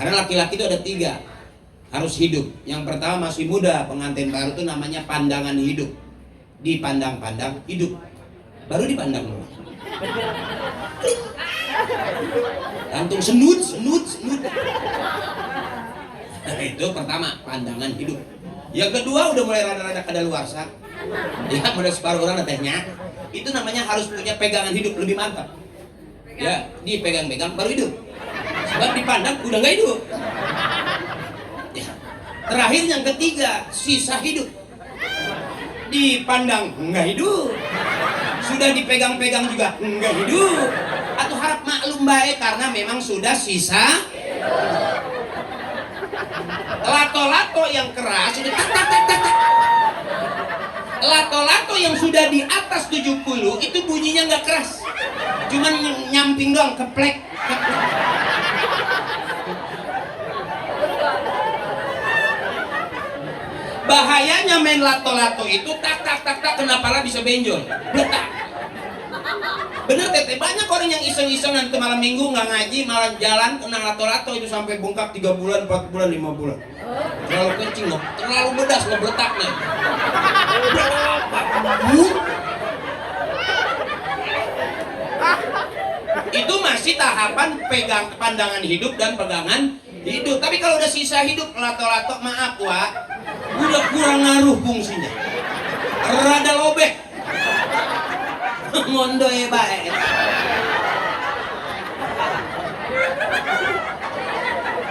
Karena laki-laki itu ada 3 harus hidup. Yang pertama masih muda, pengantin baru itu namanya pandangan hidup. Dipandang-pandang hidup, baru dipandang dulu. Langsung senut. Nah, itu pertama, pandangan hidup. Yang kedua udah mulai rada-rada kadaluarsa. Ya, mulai separuh orang tehnya. Itu namanya harus punya pegangan hidup lebih mantap. Ya, dipegang-pegang baru hidup. Sebab dipandang udah nggak hidup. Ya. Terakhir yang ketiga, sisa hidup. Dipandang nggak hidup. Sudah dipegang-pegang juga nggak hidup. Atau harap maklum baik karena memang sudah sisa. Lato-lato yang keras sudah tak. Lato-lato yang sudah di atas 70 itu bunyinya nggak keras, cuman nyamping doang, keplek. Bahayanya main lato-lato itu tak kenapa bisa benjol, letak. Bener Tete, banyak orang yang iseng-iseng nanti malam minggu nggak ngaji, malah jalan kena lato-lato itu sampai bengkak 3 bulan, 4 bulan, 5 bulan. Terlalu kencing, terlalu bedas ngebletaknya. Itu masih tahapan pegang pandangan hidup dan pegangan hidup. Tapi kalau udah sisa hidup lato-lato, maaf Wak, udah kurang ngaruh fungsinya, rada lobek. Ngondoy bae.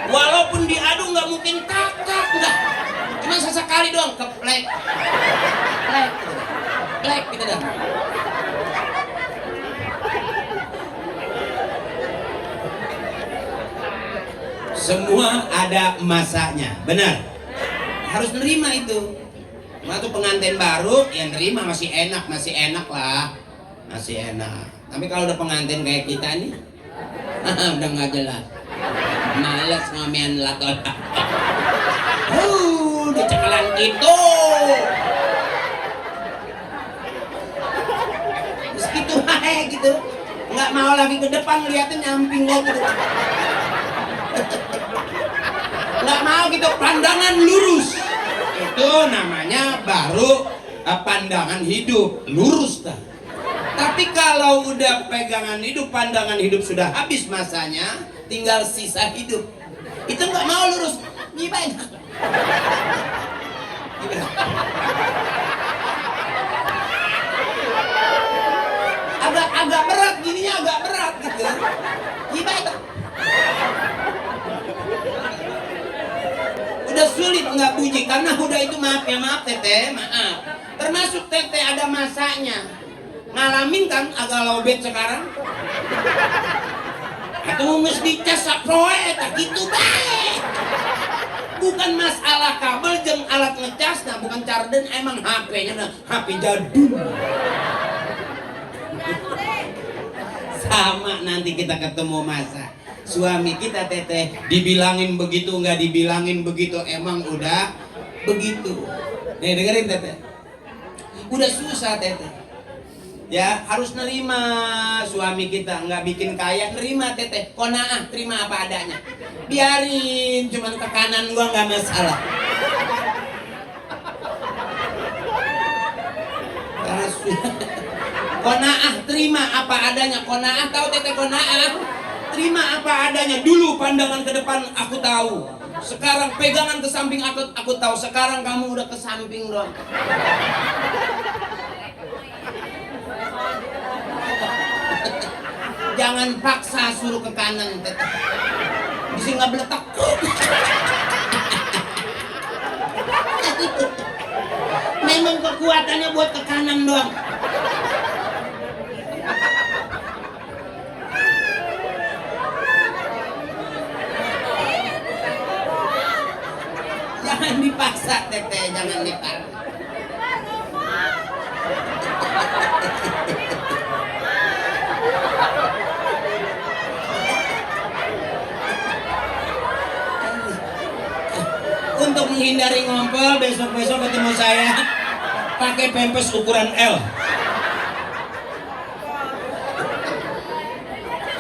Walaupun diadu nggak mungkin kakak, nggak. Cuma sesekali doang keplek, plek gitu dah. Semua ada masanya, benar. Harus nerima itu. Waktu pengantin baru, yang nerima masih enak lah. Masih enak. Tapi kalau udah pengantin kayak kita nih, udah nggak jelas. Males ngomean lato-lato. Udah cekalan gitu. Terus gitu aja gitu. Nggak mau lagi ke depan liatin nyamping lo gitu. Nggak mau gitu, pandangan lurus. Itu namanya baru pandangan hidup, lurus dah. Tapi kalau udah pegangan hidup, pandangan hidup sudah habis masanya, tinggal sisa hidup. Itu nggak mau lurus, gimana? Agak berat, gininya agak berat gitu. Gimana? Udah sulit nggak bunyi karena udah itu maaf Tete, maaf. Termasuk Tete ada masanya. Ngalamin kan agak lobet sekarang. Atau mesti dicas saproe tak gitu baik. Bukan masalah kabel jeung alat ngecas, nah bukan carden, emang HP-nya nah HP jadul. Sama nanti kita ketemu masa suami kita Teteh dibilangin begitu nggak dibilangin begitu, emang udah begitu. Nih dengerin Teteh, udah susah Teteh. Ya harus nerima suami kita nggak bikin kaya, nerima Teteh, konaah, terima apa adanya, biarin cuman ke kanan gua nggak masalah. Konaah, terima apa adanya, konaah, tahu Teteh konaah, terima apa adanya. Dulu pandangan ke depan aku tahu, sekarang pegangan ke samping aku tahu, sekarang kamu udah ke samping doang. Jangan paksa suruh ke kanan Teteh, bisa nggak beletak. Memang kekuatannya buat ke kanan doang. Jangan dipaksa Teteh, jangan dipaksa. Untuk menghindari ngompol, besok-besok ketemu saya pakai pampers ukuran L.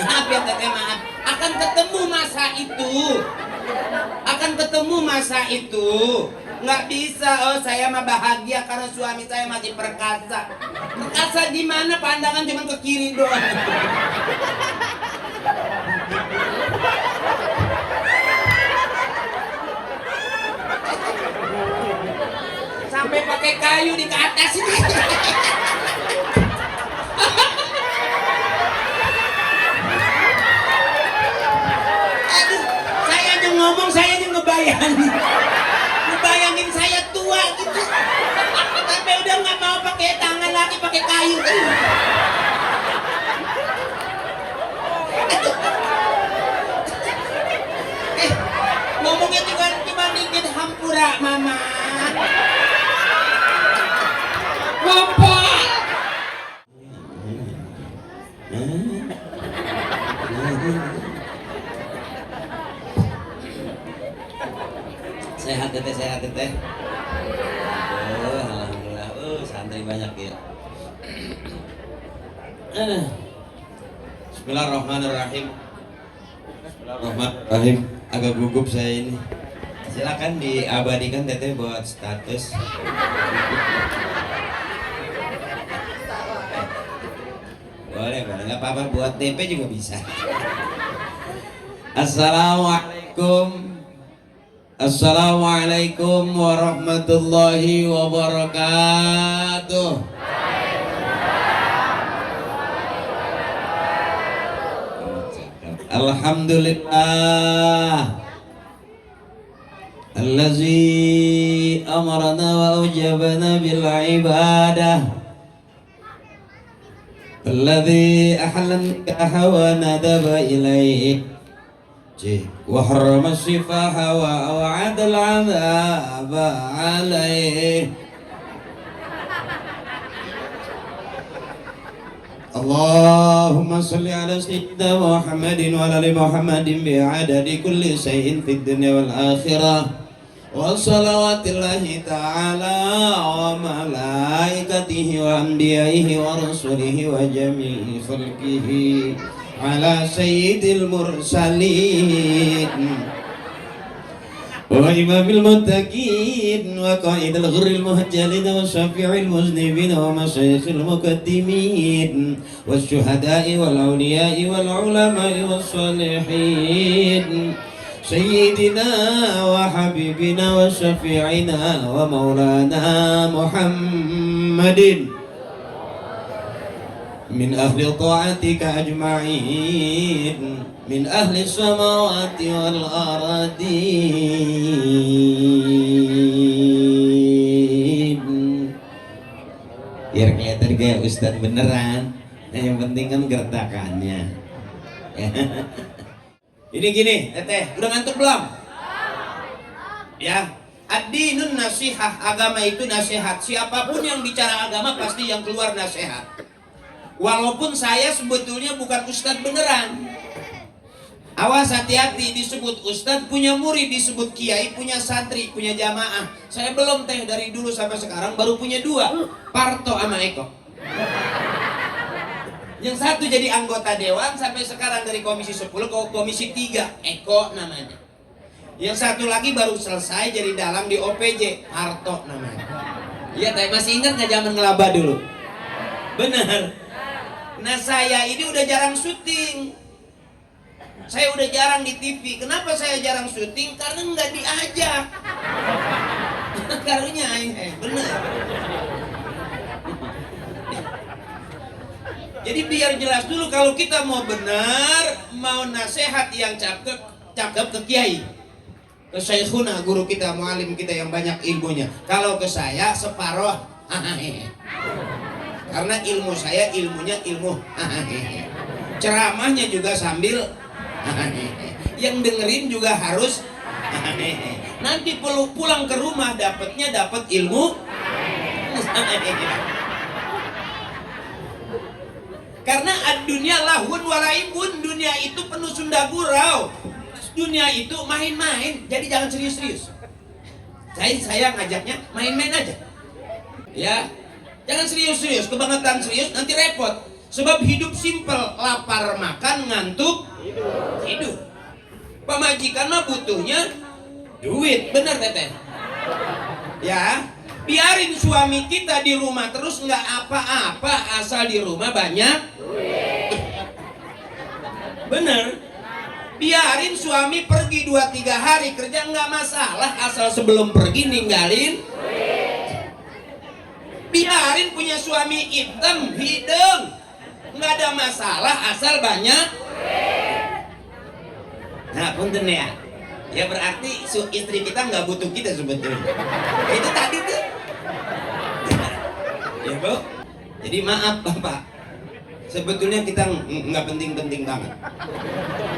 Maaf ya Teteh, maaf. Akan ketemu masa itu. ketemu masa itu nggak bisa. Oh, saya mah bahagia karena suami saya masih perkasa. Perkasa gimana? Pandangan cuma ke kiri doang. Sampai pakai kayu di ke atas ini. Aduh, saya aja ngomong, saya aja ngebayangin saya tua gitu. Sampai udah nggak mau pakai tangan lagi, pakai kayu. Ngomongnya cuma dikit hampura, mama. Papa. Sehat teteh, sehat teteh. Alhamdulillah. Santri banyak ya. Bismillahirrahmanirrahim. Bismillahirrahmanirrahim. Agak gugup saya ini. Silakan diabadikan teteh buat status. Boleh, nggak apa-apa, buat DP juga bisa. Assalamualaikum warahmatullahi wabarakatuh. Alhamdulillah allazi amarna wa ujabana bil ibadah alladhi ahlan nikaha wa nadaba ilayhi wa harrama sifaha wa aw'ada al-'adhaba alayhi. Allahumma salli ala sayyidina Muhammadin wa ala ali Muhammadin bi'adadi kulli shay'in fid dunya wal akhirah. Wa salawatillahi ta'ala wa malaikatihi wa anbiya'ihi wa rasulihi wa jami'i khalqihi ala sayyidil mursalin wa imamil muttaqin wa qa'idil ghurril muhajjalin wa syafi'il muznibin wa masyayikhil muqaddimin wa syuhada'i wal awliya'i wal ulama'i was salihin sayyidina wa habibina wa syafi'ina wa maulana Muhammadin min ahli ta'atika ajma'in min ahli samawati wal aradin. Biar kelihatan kayak ustadz beneran. Nah, yang penting kan gertakannya. Ini gini, teteh, udah ngantuk belum? Ya, ad-dinun nasihah, agama itu nasihat. Siapapun yang bicara agama pasti yang keluar nasihat. Walaupun saya sebetulnya bukan ustadz beneran. Awas, hati-hati, disebut ustadz punya murid, disebut kiai punya santri, punya jamaah. Saya belum teh, dari dulu sampai sekarang baru punya 2, Parto sama Eko. Yang satu jadi anggota dewan sampai sekarang dari komisi 10 ke komisi 3, Eko namanya. Yang satu lagi baru selesai jadi dalang di OPJ, Parto namanya. Iya teh, masih ingat nggak zaman ngelaba dulu? Bener. Nah, saya ini udah jarang syuting. Saya udah jarang di TV. Kenapa saya jarang syuting? Karena nggak diajak. Karunya bener. Jadi biar jelas dulu, kalau kita mau benar, mau nasihat yang cakep ke kiai, ke syekhuna, guru kita, mualim kita yang banyak ilmunya. Kalau ke saya separoh, karena ilmu saya ilmunya ilmu ceramahnya juga sambil yang dengerin juga harus nanti pulang ke rumah dapat ilmu. Karena ad-dunya lahun walaibun, dunia itu penuh sunda gurau, dunia itu main-main, jadi jangan serius-serius. Saya ngajaknya main-main aja ya. Jangan serius-serius, kebangetan serius nanti repot. Sebab hidup simpel, lapar makan, ngantuk tidur. Pemajikan mah butuhnya Duit, bener teteh. Ya, biarin suami kita di rumah terus nggak apa-apa asal di rumah banyak duit. Bener. Biarin suami pergi 2-3 hari kerja nggak masalah asal sebelum pergi ninggalin duit. Biarin punya suami hitam hidung nggak ada masalah asal banyak duit. Nah punten ya berarti istri kita nggak butuh kita sebetulnya. Itu tadi tuh ya Bu. Jadi maaf Bapak, sebetulnya kita nggak penting-penting banget.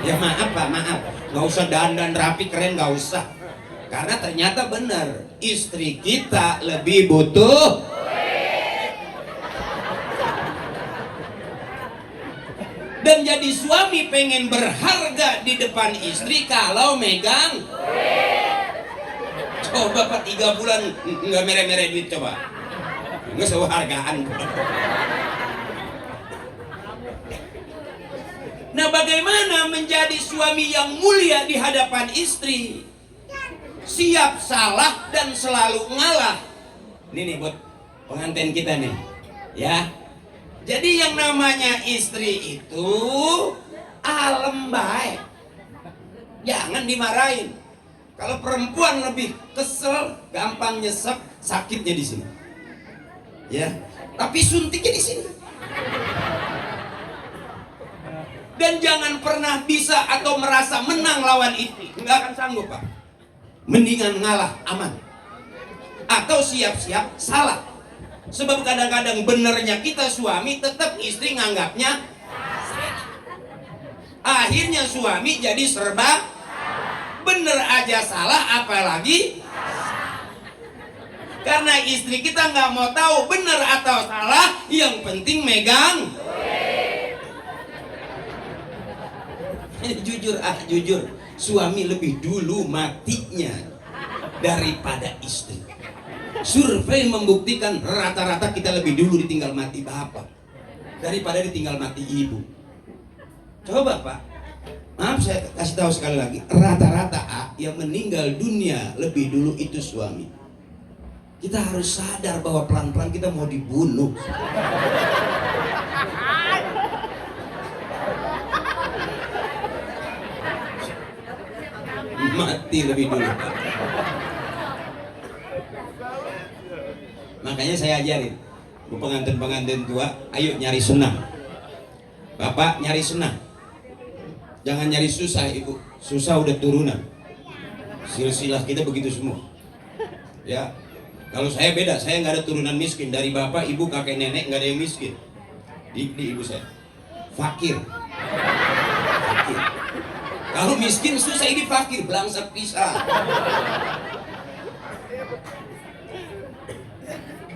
Ya maaf Pak, maaf. Nggak usah dandan rapi keren, nggak usah. Karena ternyata benar istri kita lebih butuh. Dan jadi suami pengen berharga di depan istri kalau megang. Coba Pak 3 bulan nggak mere-mere duit coba. Nggak sewa hargaan. Nah bagaimana menjadi suami yang mulia di hadapan istri? Siap salah dan selalu ngalah. Ini nih buat pengantin kita nih. Ya. Jadi yang namanya istri itu alem baik. Jangan dimarahin. Kalau perempuan lebih kesel, gampang nyesek, sakitnya di sini. Ya, tapi suntiknya di sini. Dan jangan pernah bisa atau merasa menang lawan istri. Nggak akan sanggup Pak. Mendingan ngalah, aman. Atau siap-siap salah. Sebab kadang-kadang benernya kita suami tetap istri nganggapnya salah. Akhirnya suami jadi serba bener aja salah apalagi salah. Karena istri kita nggak mau tahu bener atau salah, yang penting megang. Jujur jujur, suami lebih dulu matinya daripada istri. Survei membuktikan rata-rata kita lebih dulu ditinggal mati bapak daripada ditinggal mati ibu. Coba Pak, maaf saya kasih tahu sekali lagi, rata-rata yang meninggal dunia lebih dulu itu suami. Kita harus sadar bahwa pelan-pelan kita mau dibunuh. Mati lebih dulu Pak. Makanya saya ajarin pengantin-pengantin tua, ayo nyari sunnah. Bapak nyari sunnah, jangan nyari susah ibu. Susah udah turunan. Silsilah kita begitu semua. Ya, kalau saya beda, saya nggak ada turunan miskin. Dari bapak, ibu, kakek, nenek nggak ada yang miskin. Di ibu saya fakir. Fakir. Kalau miskin susah, ini fakir, belangsak pisah.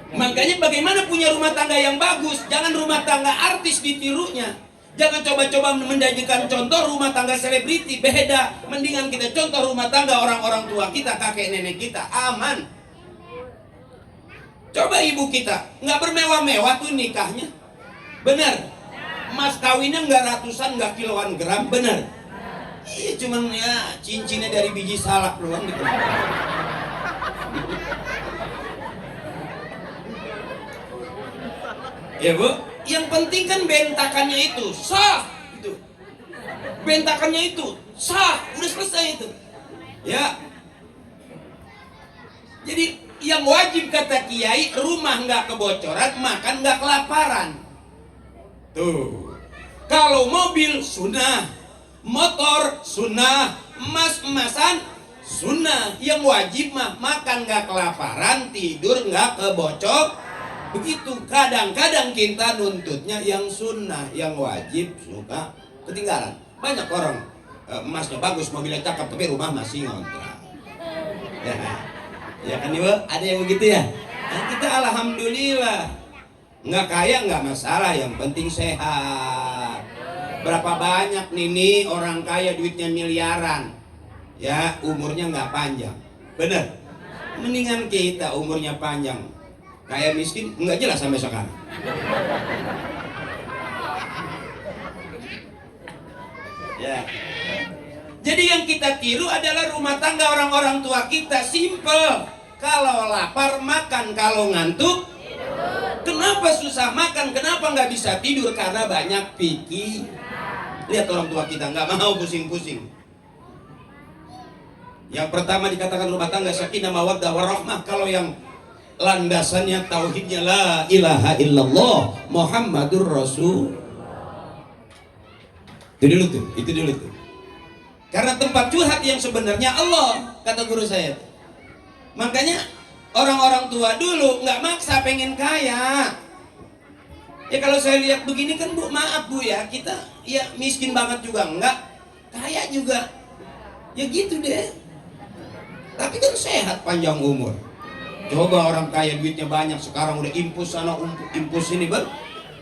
Makanya bagaimana punya rumah tangga yang bagus? Jangan rumah tangga artis ditirunya. Jangan coba-coba menjadikan contoh rumah tangga selebriti. Beda. Mendingan kita contoh rumah tangga orang-orang tua kita, kakek nenek kita. Aman. Coba ibu kita nggak bermewah-mewah tuh nikahnya. Benar. Mas kawinnya nggak ratusan, nggak kiloan gram. Benar. Iya, cuman ya cincinnya dari biji salak doang gitu. Ya Bu, yang penting kan bentakannya itu sah, itu bentakannya itu sah, udah selesai itu. Ya, jadi yang wajib kata Kiai, rumah nggak kebocoran, makan nggak kelaparan. Tuh, kalau mobil sunnah, motor sunnah, emas-emasan sunnah. Yang wajib mah makan nggak kelaparan, tidur nggak kebocor. Begitu. Kadang-kadang kita nuntutnya yang sunnah, yang wajib suka ketinggalan. Banyak orang emasnya bagus, mobilnya cakep, tapi rumah masih ngontrak. Ya kan Ibu? Ada yang begitu ya? Nah, kita alhamdulillah nggak kaya nggak masalah, yang penting sehat. Berapa banyak nih orang kaya duitnya miliaran, ya umurnya nggak panjang. Bener? Mendingan kita umurnya panjang, kaya miskin nggak jelas sampai sekarang. Ya. Jadi yang kita tiru adalah rumah tangga orang-orang tua kita, simple. Kalau lapar makan, kalau ngantuk tidur. Kenapa susah makan? Kenapa nggak bisa tidur? Karena banyak pikir. Lihat orang tua kita nggak mau pusing-pusing. Yang pertama dikatakan rumah tangga sakinah mawaddah warahmah. Kalau yang landasannya tauhidnya la ilaha illallah Muhammadur Rasul. Itu dulu tuh. Karena tempat curhat yang sebenarnya Allah, kata guru saya. Makanya orang-orang tua dulu nggak maksa pengen kaya. Ya kalau saya lihat begini kan Bu, maaf Bu ya, kita ya miskin banget juga enggak, kaya juga. Ya gitu deh. Tapi kan sehat panjang umur. Coba orang kaya duitnya banyak, sekarang udah impus sana, impus ini ber.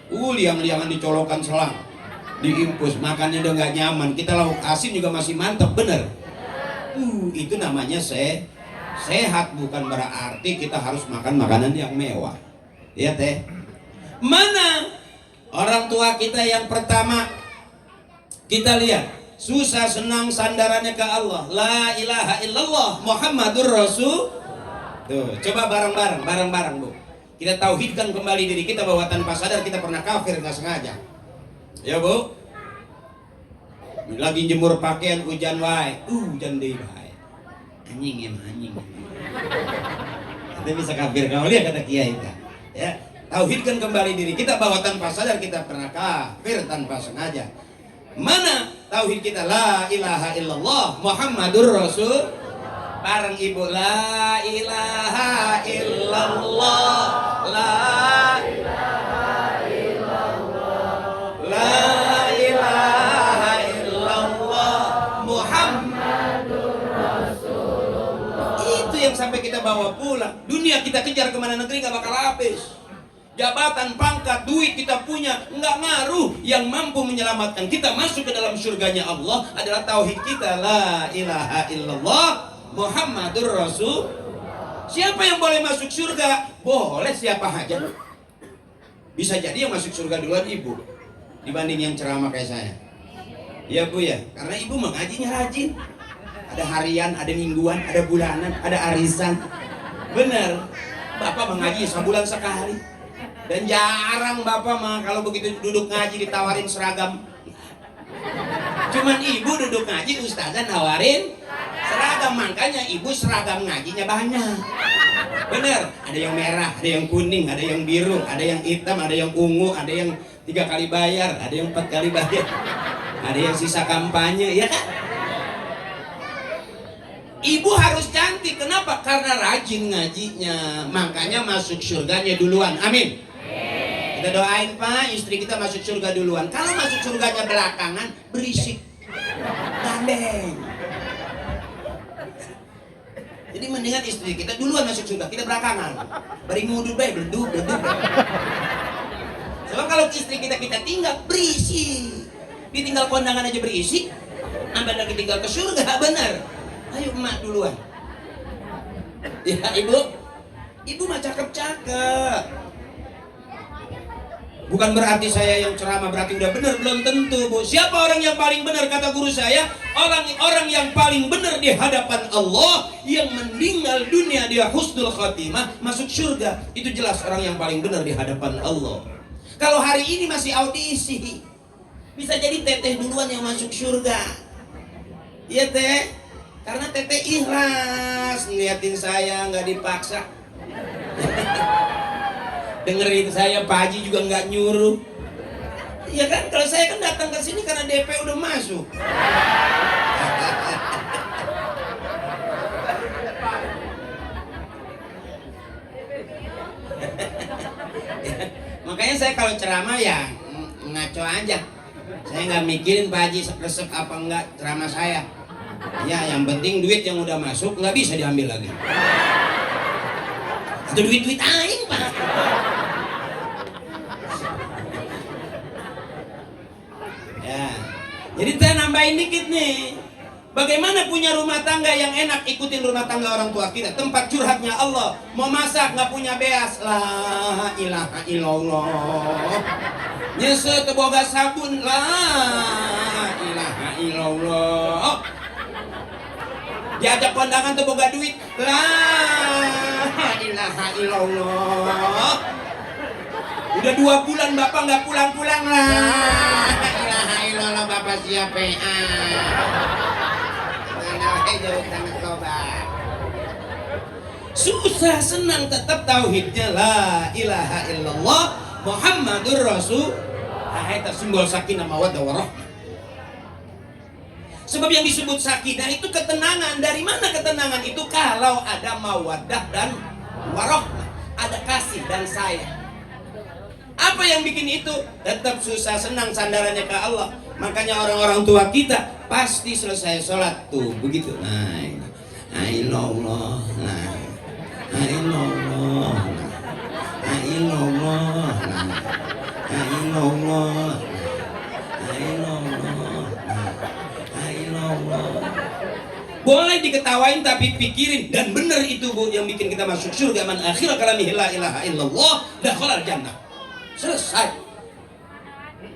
Liang-liangan dicolokan selang. Diimpus, makannya udah nggak nyaman. Kita lauk asin juga masih mantap, bener. Itu namanya sehat, bukan berarti kita harus makan makanan yang mewah. Ya teh. Mana orang tua kita yang pertama kita lihat susah senang sandarannya ke Allah, la ilaha illallah Muhammadur Rasul. Tuh, coba bareng-bareng Bu. Kita tauhidkan kembali diri kita bahwa tanpa sadar kita pernah kafir nggak sengaja. Ya Bu, lagi jemur pakaian hujan wae, hujan deh wae, anjing. Kita bisa kafir kau lihat kata kiai kita. Ya, tauhidkan kembali diri kita bahwa tanpa sadar kita pernah kafir tanpa sengaja. Mana tauhid kita la ilaha illallah Muhammadur Rasul. Bareng ibu la ilaha illallah la ilaha illallah la ilaha illallah Muhammadur Rasulullah. Itu yang sampai kita bawa pulang. Dunia kita kejar kemana negeri gak bakal habis. Jabatan, pangkat, duit kita punya nggak ngaruh. Yang mampu menyelamatkan kita masuk ke dalam surganya Allah adalah tauhid kita la ilaha illallah Muhammadur Rasul. Siapa yang boleh masuk surga? Boleh siapa aja. Bisa jadi yang masuk surga duluan ibu dibanding yang ceramah kayak saya. Ya Bu ya, karena ibu mengajinya rajin. Ada harian, ada mingguan, ada bulanan, ada arisan. Bener. Bapak mengaji sebulan sekali. Dan jarang Bapak mah kalau begitu duduk ngaji ditawarin seragam. Cuman ibu duduk ngaji, ustazah nawarin seragam, makanya ibu seragam ngajinya banyak. Bener, ada yang merah, ada yang kuning, ada yang biru, ada yang hitam, ada yang ungu, ada yang 3 kali bayar, ada yang 4 kali bayar, ada yang sisa kampanye, ya kan? Ibu harus cantik, kenapa? Karena rajin ngajinya, makanya masuk surganya duluan, amin. Kita doain Pak, istri kita masuk surga duluan. Kalau masuk surganya belakangan, berisik, gandeng. Jadi mendingan istri kita duluan masuk surga, kita belakangan. Bari ngudut bae, bleduk. Sebab kalau istri kita tinggal berisik, ditinggal kondangan aja berisik, nambah lagi tinggal ke surga, bener. Ayo emak duluan. Ya ibu mah cakep-cakep. Bukan berarti saya yang ceramah berarti udah benar, belum tentu Bu. Siapa orang yang paling benar kata guru saya? Orang yang paling benar di hadapan Allah, yang meninggal dunia dia husnul khatimah masuk surga. Itu jelas orang yang paling benar di hadapan Allah. Kalau hari ini masih audisi, bisa jadi teteh duluan yang masuk surga. Iya teh, karena teteh ikhlas ngeliatin saya, nggak dipaksa. Dengerin saya, Pak Haji juga nggak nyuruh. Iya kan, kalau saya kan datang ke sini karena DP udah masuk. Makanya saya kalau ceramah ya ngaco aja. Saya nggak mikirin Pak Haji resep apa enggak ceramah saya. Ya yang penting duit yang udah masuk nggak bisa diambil lagi. Atau duit-duit aing Pak. Ya, jadi saya nambahin dikit nih. Bagaimana punya rumah tangga yang enak, ikutin rumah tangga orang tua kita. Tempat curhatnya Allah. Mau masak nggak punya beas, la ilaha illallah. Nyesel teboga sabun, la ilaha illallah. diajak kondangan tuh boga duit, la ilaha illallah. Udah 2 bulan bapak nggak pulang-pulang, lah ilaha illallah. Bapak siapa? Susah senang tetap tauhidnya, la ilaha illallah Muhammadur Rasul. Itu simbol sakinah mawaddah warahmah. Sebab yang disebut sakinah itu ketenangan. Dari mana ketenangan itu? Kalau ada mawaddah dan warahmah, ada kasih dan sayang. Apa yang bikin itu? Tetap susah senang sandarannya ke Allah. Makanya orang-orang tua kita pasti selesai sholat tuh begitu. Nah, illallah, nah, illallah, nah, illallah, nah, illallah, nah, illallah, nah, illallah. Boleh diketawain tapi pikirin, dan benar itu Bu yang bikin kita masuk surga. Man akhir kalamihi la ilaha illallah dakhalal jannah. Selesai.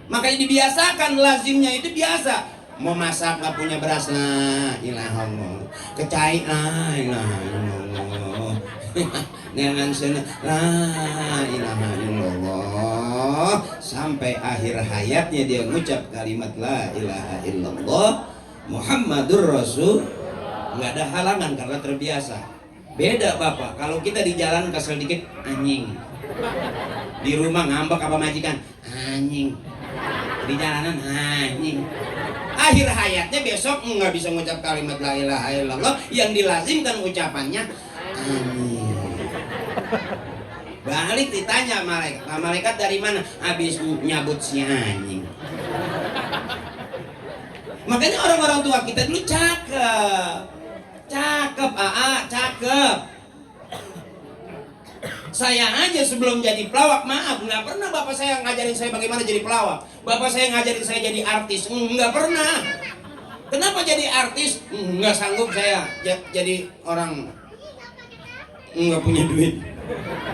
Makanya dibiasakan, lazimnya itu biasa. Mau masak nggak punya beras, la ilaha illallah. Kecai, la ilaha illallah. Dengan senang, la ilaha illallah. Sampai akhir hayatnya dia mengucap kalimat la ilaha illallah Muhammadur Rasul. Nggak ada halangan karena terbiasa. Beda Bapak, kalau kita di jalan kesel dikit, anjing. Di rumah ngambek apa majikan, anjing. Di jalanan, anjing. Akhir hayatnya besok nggak bisa ngucap kalimat la ilaha illallah, yang dilazimkan ucapannya anjing. Balik ditanya malaikat, malaikat dari mana? Habis nyabut si anjing. Makanya orang-orang tua kita dulu cakep, cakep. Saya aja sebelum jadi pelawak, maaf, nggak pernah bapak saya ngajarin saya bagaimana jadi pelawak. Bapak saya ngajarin saya jadi artis, nggak pernah. Kenapa jadi artis? Nggak sanggup saya jadi orang nggak punya duit.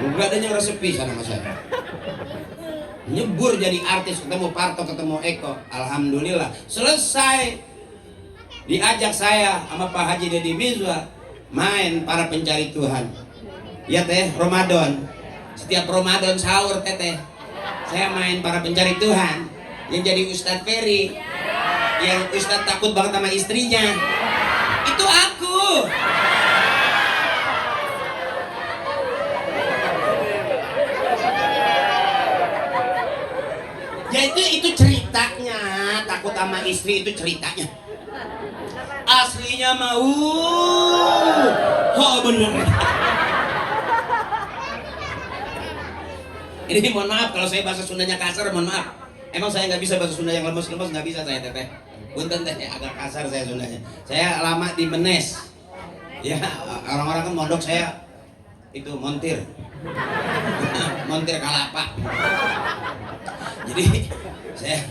Nggak ada yang resepi sana sama saya. Nyebur jadi artis, ketemu Parto, ketemu Eko, alhamdulillah. Selesai diajak saya sama Pak Haji Deddy Mizwar main Para Pencari Tuhan. Ya teh, Ramadan. Setiap Ramadan sahur teteh, saya main Para Pencari Tuhan. Yang jadi Ustadz Ferry, yang Ustadz takut banget sama istrinya, itu aku. Ya itu ceritanya, takut sama istri itu ceritanya. Aslinya mau, oh bener. Ini mohon maaf kalau saya bahasa Sundanya kasar, mohon maaf. Emang saya nggak bisa bahasa Sunda yang lemes-lemes, nggak bisa saya teteh. Punten teh, agak kasar saya Sundanya. Saya lama di Menes. Ya orang-orang kan mondok saya itu montir, montir kalapa. Jadi saya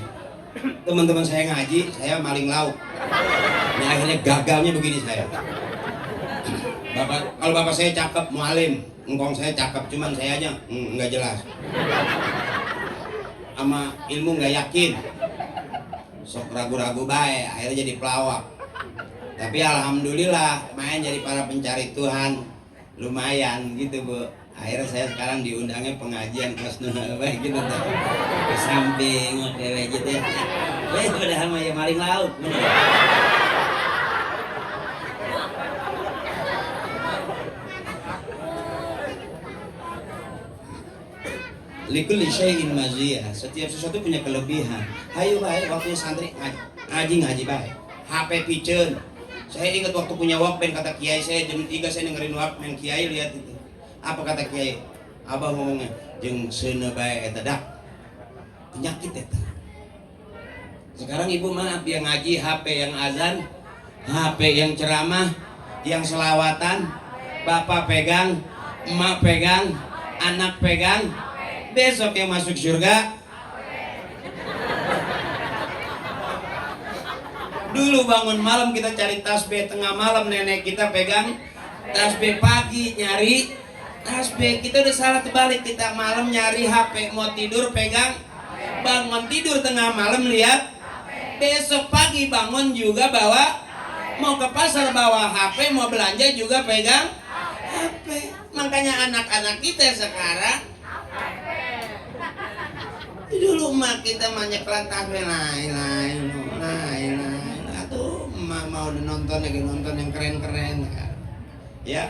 teman-teman saya ngaji, saya maling lauk. Nah, akhirnya gagalnya begini saya. Kalau bapak saya cakep, mualim, engkong saya cakep, cuman saya aja nggak jelas. Sama ilmu nggak yakin, sok ragu-ragu baik, akhirnya jadi pelawak. Tapi alhamdulillah main jadi Para Pencari Tuhan, lumayan gitu Bu. Akhirnya saya sekarang diundangnya pengajian kelas baik gitu tuh. Ke samping oke gitu ya. Udah sama ya maling laut. Likulli syai'in maziyah. Setiap sesuatu punya kelebihan. Hayu baik waktunya santri ngaji baik. HP piceun. Saya ingat waktu punya Walkman, kata kiai saya jam 3 saya dengerin Walkman, kiai lihat itu. Apa kata kiai? Abah ngomongnya, jeung seuneu bae eta dak. Penyakit eta. Sekarang ibu maaf yang ngaji HP yang azan, HP yang ceramah, yang selawatan, bapak pegang, emak pegang, anak pegang. Besok yang masuk surga. Dulu bangun malam kita cari tasbih, tengah malam nenek kita pegang tasbih, pagi nyari tasbih. Kita udah salah terbalik, kita malam nyari HP, mau tidur pegang, bangun tidur tengah malam lihat, besok pagi bangun juga bawa Mau ke pasar bawa HP, mau belanja juga pegang HP. Makanya anak-anak kita sekarang dulu mah kita nyeklan HP lain. Aduh, mau nonton lagi nonton yang keren-keren kan. Ya.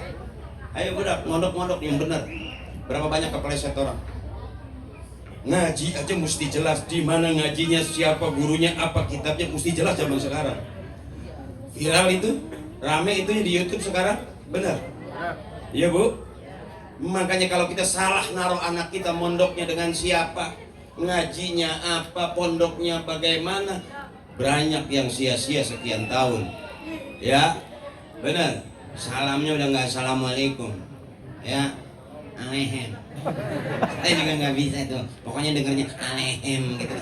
Ayo budak, mondok-mondok yang benar. Berapa banyak kepleset orang? Ngaji aja mesti jelas di mana ngajinya, siapa gurunya, apa kitabnya mesti jelas zaman sekarang. Viral itu, rame itu di YouTube sekarang, benar? Iya Bu. Makanya kalau kita salah naruh anak kita mondoknya dengan siapa, ngajinya apa, pondoknya bagaimana, banyak yang sia-sia sekian tahun. Ya, benar. Salamnya udah nggak assalamualaikum, ya, alehem. Saya juga nggak bisa tuh, pokoknya dengernya alehem gitu.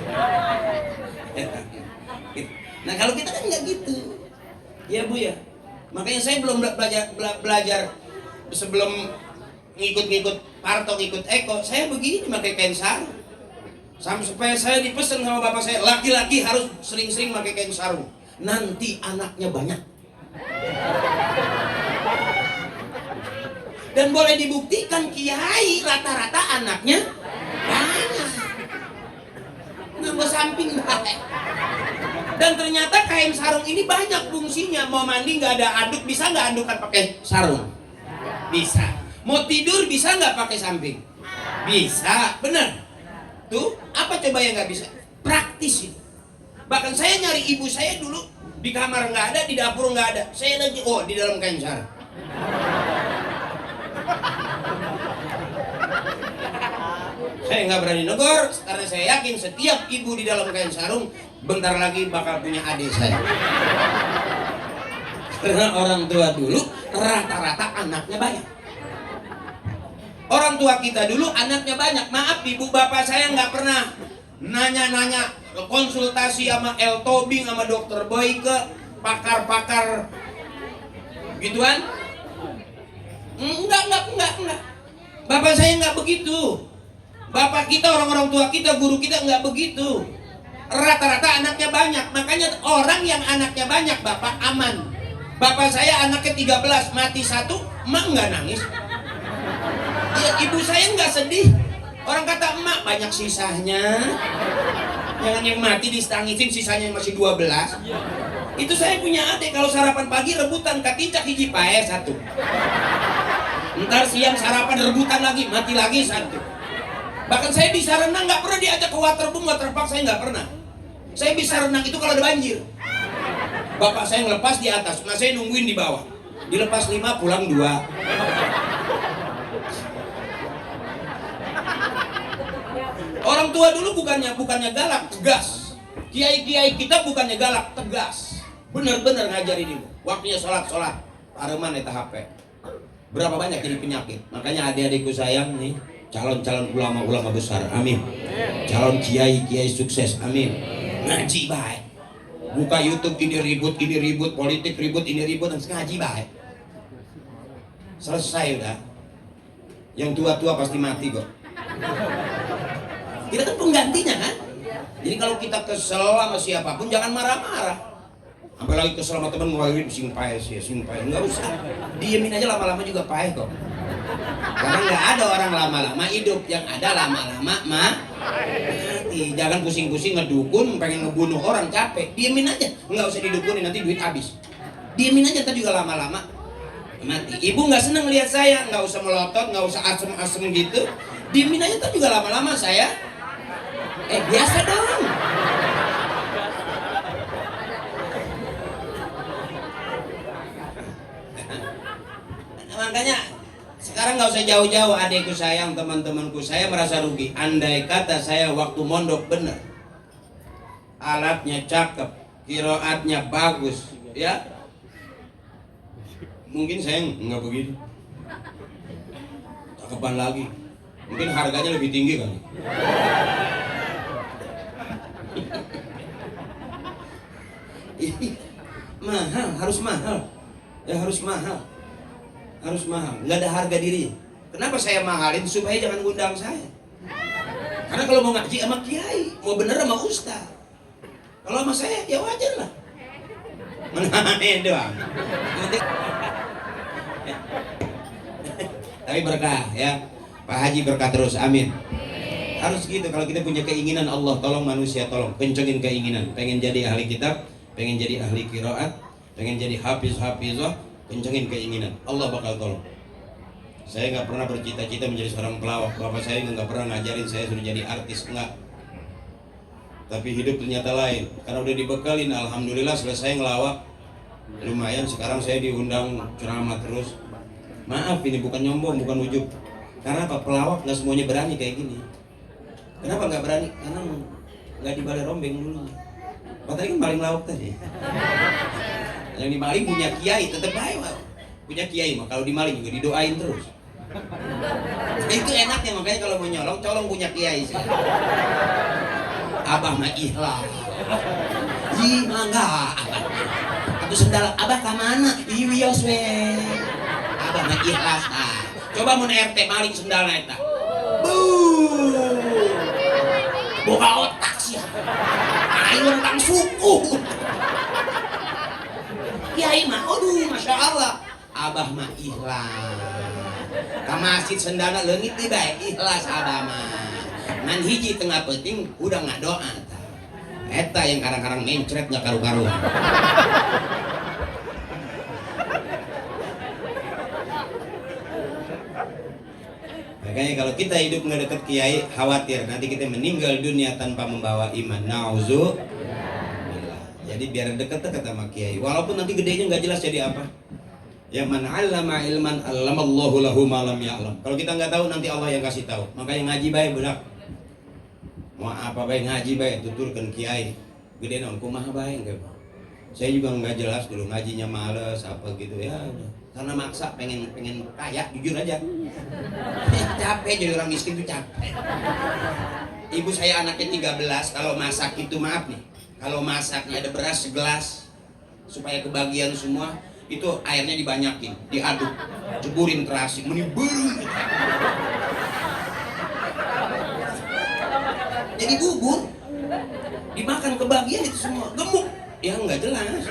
Nah kalau kita kan nggak gitu, ya Bu ya. Makanya saya belum belajar sebelum ngikut Parto, ngikut Eko, saya begini pakai kain sarung. Sampai supaya saya dipesan sama bapak saya, laki-laki harus sering-sering pakai kain sarung. Nanti anaknya banyak. Dan boleh dibuktikan kiai rata-rata anaknya banyak. Nambah samping baik. Dan ternyata kain sarung ini banyak fungsinya. Mau mandi nggak ada anduk, bisa nggak andukan pakai sarung? Bisa. Mau tidur bisa nggak pakai samping? Bisa, bener. Tuh, apa coba yang nggak bisa? Praktis itu. Bahkan saya nyari ibu saya dulu di kamar nggak ada, di dapur nggak ada. Saya lagi, oh di dalam kain sarung. Saya nggak berani negor karena saya yakin setiap ibu di dalam kain sarung bentar lagi bakal punya adik saya. Karena orang tua dulu rata-rata anaknya banyak. Orang tua kita dulu anaknya banyak. Maaf ibu bapak saya nggak pernah nanya-nanya konsultasi sama El Tobing sama Dokter Boyke, pakar-pakar gituan. Enggak. Bapak saya nggak begitu. Bapak kita, orang-orang tua kita, guru kita nggak begitu. Rata-rata anaknya banyak. Makanya orang yang anaknya banyak, bapak aman. Bapak saya anaknya 13, mati satu, emak nggak nangis. Ya, ibu saya nggak sedih. Orang kata emak banyak sisanya. Jangan yang mati distangisin, sisanya masih 12. Itu saya punya adik, kalau sarapan pagi rebutan, katincak hiji pae satu. Ntar siang sarapan rebutan lagi, mati lagi satu. Bahkan saya bisa renang nggak pernah diajak ke waterboom, waterpark saya nggak pernah. Saya bisa renang itu kalau ada banjir. Bapak saya ngelepas di atas, mas saya nungguin di bawah. Dilepas 5, pulang 2. Orang tua dulu bukannya galak, tegas. Kiai-kiai kita bukannya galak, tegas. Bener-bener ngajarin ibu. Waktunya sholat. Pareman eta HP. Berapa banyak jadi penyakit. Makanya adik-adikku sayang nih, calon-calon ulama-ulama besar, amin. Calon kiai-kiai sukses, amin. Ngaji baik. Buka YouTube ini ribut, politik ribut, ini ribut, dan ngaji baik. Selesai udah. Yang tua-tua pasti mati kok. Kita kan penggantinya kan. Jadi kalau kita kesel sama siapapun jangan marah-marah. Apalagi kesel sama temen ngeluarin sing pae, nggak usah. Diemin aja, lama-lama juga pae kok. Karena nggak ada orang lama-lama hidup, yang ada lama-lama mati. Jangan pusing-pusing ngedukun, pengen ngebunuh orang, capek. Diemin aja, nggak usah didukunin, nanti duit habis. Diemin aja, ntar juga lama-lama mati. Ibu nggak seneng lihat saya, nggak usah melotot, nggak usah asem-asem gitu. Diemin aja, ntar juga lama-lama saya biasa dong. Makanya sekarang nggak usah jauh-jauh, adikku sayang, teman-temanku, saya merasa rugi. Andai kata saya waktu mondok bener, alatnya cakep, qiraatnya bagus, ya mungkin saya nggak begitu. Cakepan lagi, mungkin harganya lebih tinggi kan. Mahal, harus mahal, ya harus mahal. Nggak ada harga diri. Kenapa saya mahalin? Supaya jangan ngundang saya. Karena kalau mau ngaji sama kiai, mau bener sama ustaz. Kalau sama saya ya wajar lah. menangannya doang. Tapi berkah ya, Pak Haji berkah terus, amin. Harus gitu, kalau kita punya keinginan, Allah tolong manusia, tolong kencengin keinginan. Pengen jadi ahli kitab, pengen jadi ahli qiraat, pengen jadi hafizah, kencengin keinginan, Allah bakal tolong. Saya nggak pernah bercita-cita menjadi seorang pelawak. Bapak saya nggak pernah ngajarin saya suruh jadi artis, enggak. Tapi hidup ternyata lain. Karena udah dibekalin, alhamdulillah selesai ngelawak. Lumayan, sekarang saya diundang ceramah terus. Maaf, ini bukan nyombong, bukan ujub. Karena apa? Pelawak nggak semuanya berani kayak gini. Kenapa nggak berani? Karena nggak di balai rombeng dulu. Pak tadi kan maling lawak tadi. Yang di maling punya kiai, tetap baik Pak. Punya kiai mah kalau di maling juga didoain terus. Itu enaknya, makanya kalau mau nyolong, colong punya kiai sih. Abah mah ikhlas. Ih, mangga. Atau sendal abah ke mana? Ih, wios we. Abah mah ikhlas. Nah, coba mun RT maling sendalna eta. Boga otak sih. Aing lempang suku. Kiai mah, aduh, masya Allah. Abah mah ikhlas. Ka masjid sendalna leungit teh bae ikhlas abah mah. Ngan hiji tengah penting udah ngadoa. Eta yang kadang-kadang mencret nggak karu-karuan. Makanya kalau kita hidup nggak deket kiai, khawatir nanti kita meninggal dunia tanpa membawa iman. Nauzubillah. Jadi biar deket-deket sama kiai. Walaupun nanti gedenya nggak jelas jadi apa. Ya man 'allama ilman 'allamallahu lahu ma lam ya'lam. Kalau kita nggak tahu nanti Allah yang kasih tahu. Makanya ngaji bae budak. Mau apa bae ngaji bae tuturkeun kiai. Gede naon kumaha bae engke. Saya juga nggak jelas dulu, ngajinya males apa gitu ya. Karena maksa pengen kaya, jujur aja. Capek jadi orang miskin tuh capek. Ibu saya anaknya 13, kalau masak itu maaf nih. Kalau masaknya ada beras segelas supaya kebagian semua, itu airnya dibanyakin, diaduk, jeburin terasi, menibur. Jadi bubur, dimakan kebagian itu semua, gemuk. Ya nggak jelas,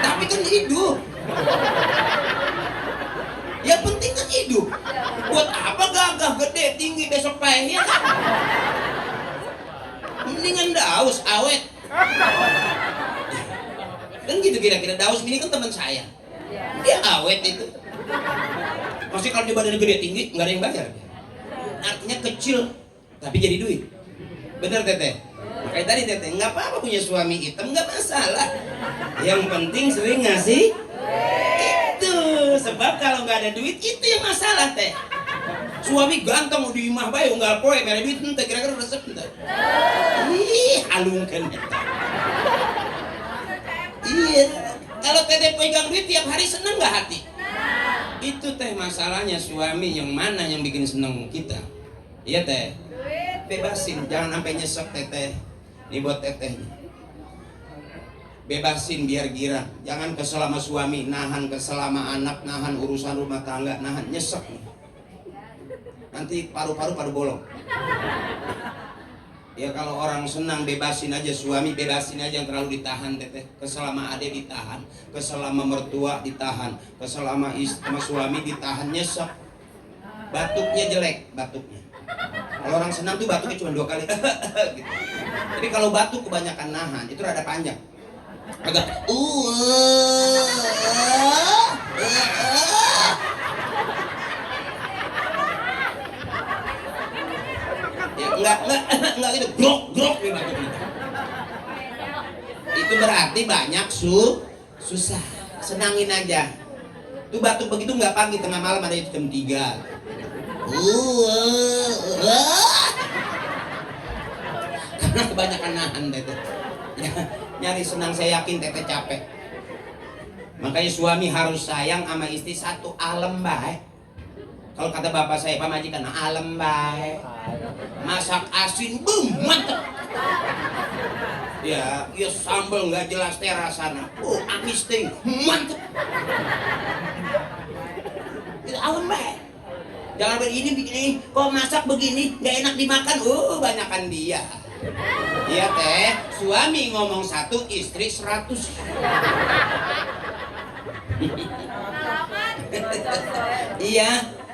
tapi kan hidup. Yang penting kan hidup. Buat apa gagah gede tinggi besok pahit ya kan? Mendingan Daus awet. Kan gitu kira-kira. Daus ini kan teman saya. Dia awet itu. Masih kalau di badannya gede tinggi nggak ada yang bayar. Artinya kecil tapi jadi duit. Bener Teteh? Makanya tadi Teteh nggak apa-apa punya suami hitam, nggak masalah. Yang penting sering ngasih. Itu sebab kalau nggak ada duit itu yang masalah Teh. Suami ganteng di imah bae unggal poe mere duit teh kira-kira resep teh. Ih, halungkeun eta. Iya, kalau Teteh pegang duit tiap hari seneng nggak hati? Itu Teh masalahnya, suami yang mana yang bikin seneng kita? Iya Teh. Bebasin, jangan sampai nyesek Teteh. Ini buat Teteh. Bebasin biar girang. Jangan kesel sama suami, nahan kesel sama anak, nahan urusan rumah tangga, nahan nyesek. Nanti paru-paru pada bolong. Ya kalau orang senang bebasin aja suami, bebasin aja yang terlalu ditahan Teteh. Kesel sama adek ditahan, kesel sama mertua ditahan, kesel sama suami ditahan, nyesek. Batuknya jelek, batuknya. Kalau orang senang tuh batuknya cuma 2 kali. Gitu. Tapi kalau batuk kebanyakan nahan, itu rada panjang. Agak ya enggak gitu, grok ya batuknya. Itu berarti banyak susah. Senangin aja. Tuh batuk begitu nggak pagi, tengah malam ada jam 3. Karena kebanyakan nahan Teteh. Nyari senang, saya yakin Teteh capek. Makanya suami harus sayang sama istri satu alam baik. Kalau kata bapak saya, Pak Majikan, alam baik. Masak asin, mantep. Ya sambal nggak jelas teh rasana. Amis teh, mantep. Itu alam baik. Jangan begini, kok masak begini, nggak enak dimakan. Banyakan dia. Iya Teh, suami ngomong 1, istri 100. Iya,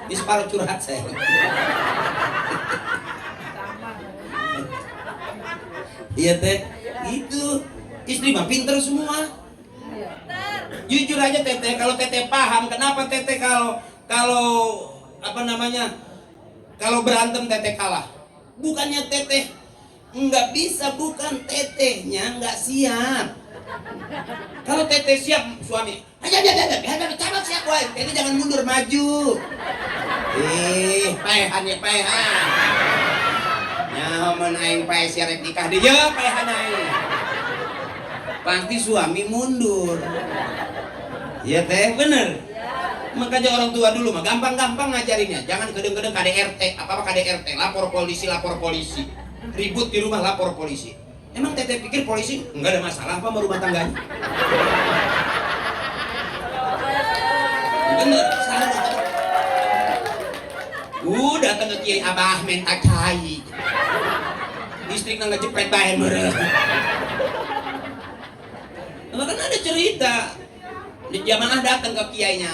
di separuh curhat saya. Iya teh, itu istri mah pinter semua. Jujur aja teteh, kalau teteh paham kenapa teteh kalau apa namanya, kalau berantem teteh kalah. Bukannya teteh nggak bisa, bukan tetehnya nggak siap. Kalau teteh siap, suami cabut siap, wah teteh jangan mundur, maju. Paehan ya paehan. Nyaman aing pae siarek nikah dia paehan aing. Pasti suami mundur. Iya teh, bener. Makanya orang tua dulu mah gampang-gampang ngajarinnya. Jangan gedeng-gedeng KDRT, apa-apa KDRT, lapor polisi. Ribut di rumah lapor polisi. Emang teteh pikir polisi enggak ada masalah apa sama rumah tangganya? Bener, salah. Datang ke Kiai Abah minta cai. Listrik nggak cepet bae mereh. Kan ada cerita. Di jamaah datang ke kiainya.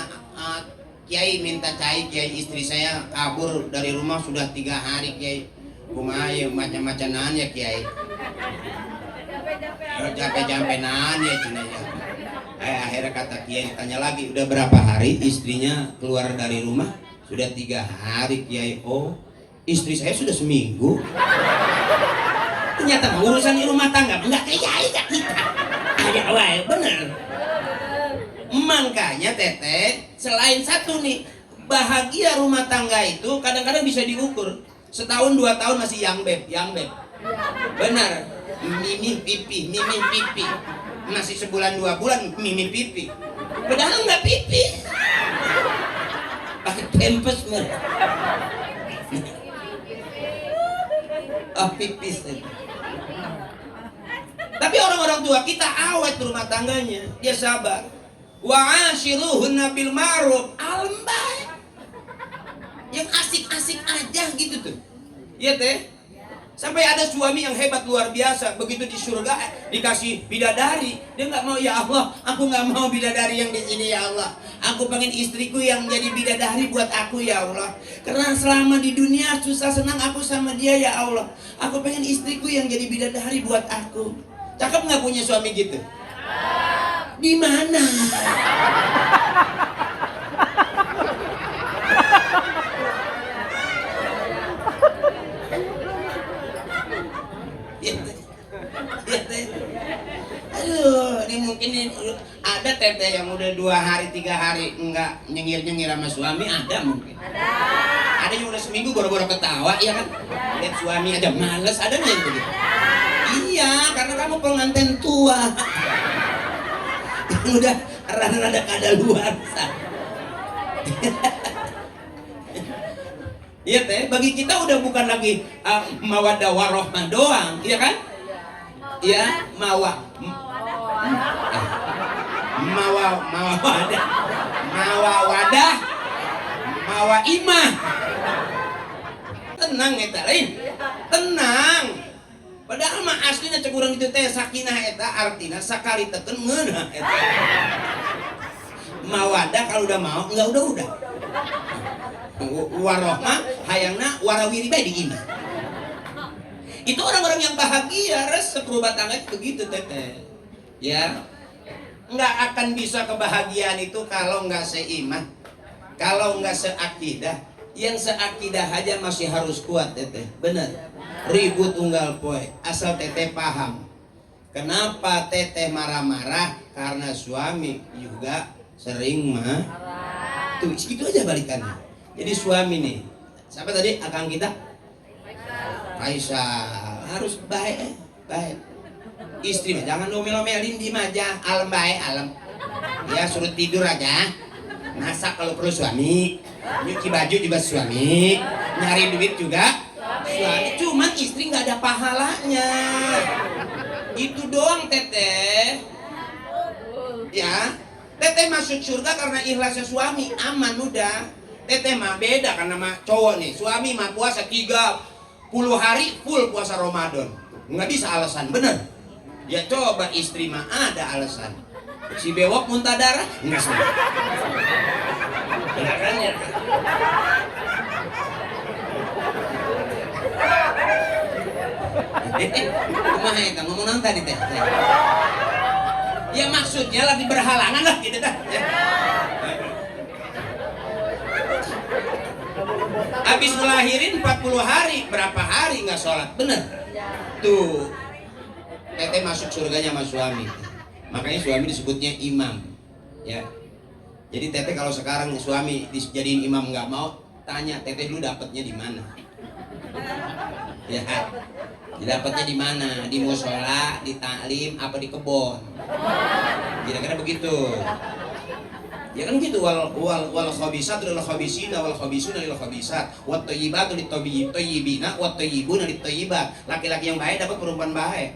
Kiai minta cai, kiai istri saya kabur dari rumah sudah 3 hari kiai. Kumaha ya macam-macaman ya kiai. Capek-capenan ya cenanya. Akhirnya kata kiai, tanya lagi, udah berapa hari istrinya keluar dari rumah? Sudah 3 hari kiai. Oh, istri saya sudah seminggu. Ternyata urusan di rumah tangga enggak kiai, enggak kita. Ada wae, bener. Makanya teteh, selain satu nih, bahagia rumah tangga itu kadang-kadang bisa diukur. Setahun 2 tahun masih yang beb. Benar. Mimi pipi. Masih sebulan 2 bulan mimi pipi. Padahal nggak pipi. Pakai pempes mer. Pipis. Tapi orang-orang tua kita awet rumah tangganya, dia sabar. Wa ashiruhunna bil ma'ruf, alam baik. Yang asik-asik aja gitu tuh. Iya teh. Sampai ada suami yang hebat luar biasa, begitu di surga dikasih bidadari, dia nggak mau, ya Allah, aku nggak mau bidadari yang di sini ya Allah. Aku pengen istriku yang jadi bidadari buat aku ya Allah. Karena selama di dunia susah senang aku sama dia ya Allah. Aku pengen istriku yang jadi bidadari buat aku. Cakep nggak punya suami gitu? Di mana? Aduh, ini mungkin ada teteh yang udah 2 hari 3 hari enggak nyengir sama suami, ada mungkin. Ada yang udah seminggu boro-boro ketawa, ya kan? Lihat suami aja males, ada nggak yang begitu? Iya, karena kamu pengantin tua. Yang udah rada-rada kadaluarsa. Iya teh, bagi kita udah bukan lagi mawaddah warohmah doang, iya kan? Iya, mawadah, mawa imah. Tenang eta lain, tenang. Padahal mah aslinya cek urang itu teh sakinah eta artina sakali teken ngeunah eta. Mawadah kalau udah mau, enggak udah. Warohmah hayangna warawiri bae di imah. Itu orang-orang yang bahagia, resep rumah tangga begitu teteh. Ya, nggak akan bisa kebahagiaan itu kalau nggak seiman, kalau nggak seakidah. Yang seakidah aja masih harus kuat teteh, bener. Ribut unggal poe, asal teteh paham. Kenapa teteh marah-marah? Karena suami juga sering marah. Tuh, itu aja balikannya. Jadi suami nih, siapa tadi akang kita? Faisal, harus baik. Istri mah jangan ngomel-ngomelin, di aja, alam baik, alam. Ya suruh tidur aja. Masak kalau perlu suami, nyuci baju juga suami, nyari duit juga suami. Cuman istri nggak ada pahalanya. Itu doang teteh. Ya, teteh masuk surga karena ikhlasnya suami, aman udah. Teteh mah beda karena mah cowok nih, suami mah puasa 30 hari full puasa Ramadan, nggak bisa alasan, bener. Ya coba istri mah ada alasan. Si bewok muntah darah, nggak semua. Ya kan Kumaha eta ngomong naon tadi teh? Ya maksudnya lagi berhalangan lah gitu dah. Habis ngelahirin 40 hari, berapa hari nggak sholat? Bener? Tuh, teteh masuk surganya sama suami. Makanya suami disebutnya imam. Ya. Jadi teteh kalau sekarang suami dijadiin imam nggak mau, tanya teteh dulu dapatnya di mana? Ya, didapatnya di mana? Di musola, di taklim, apa di kebon? Kira-kira begitu. Ya kan gitu, wal khabisat lil khabisina wal khabisuna lil khabisat wat thayyibatu lit thayyibina wat thayyibuna lit thayyibat. Laki-laki yang baik dapat perempuan baik.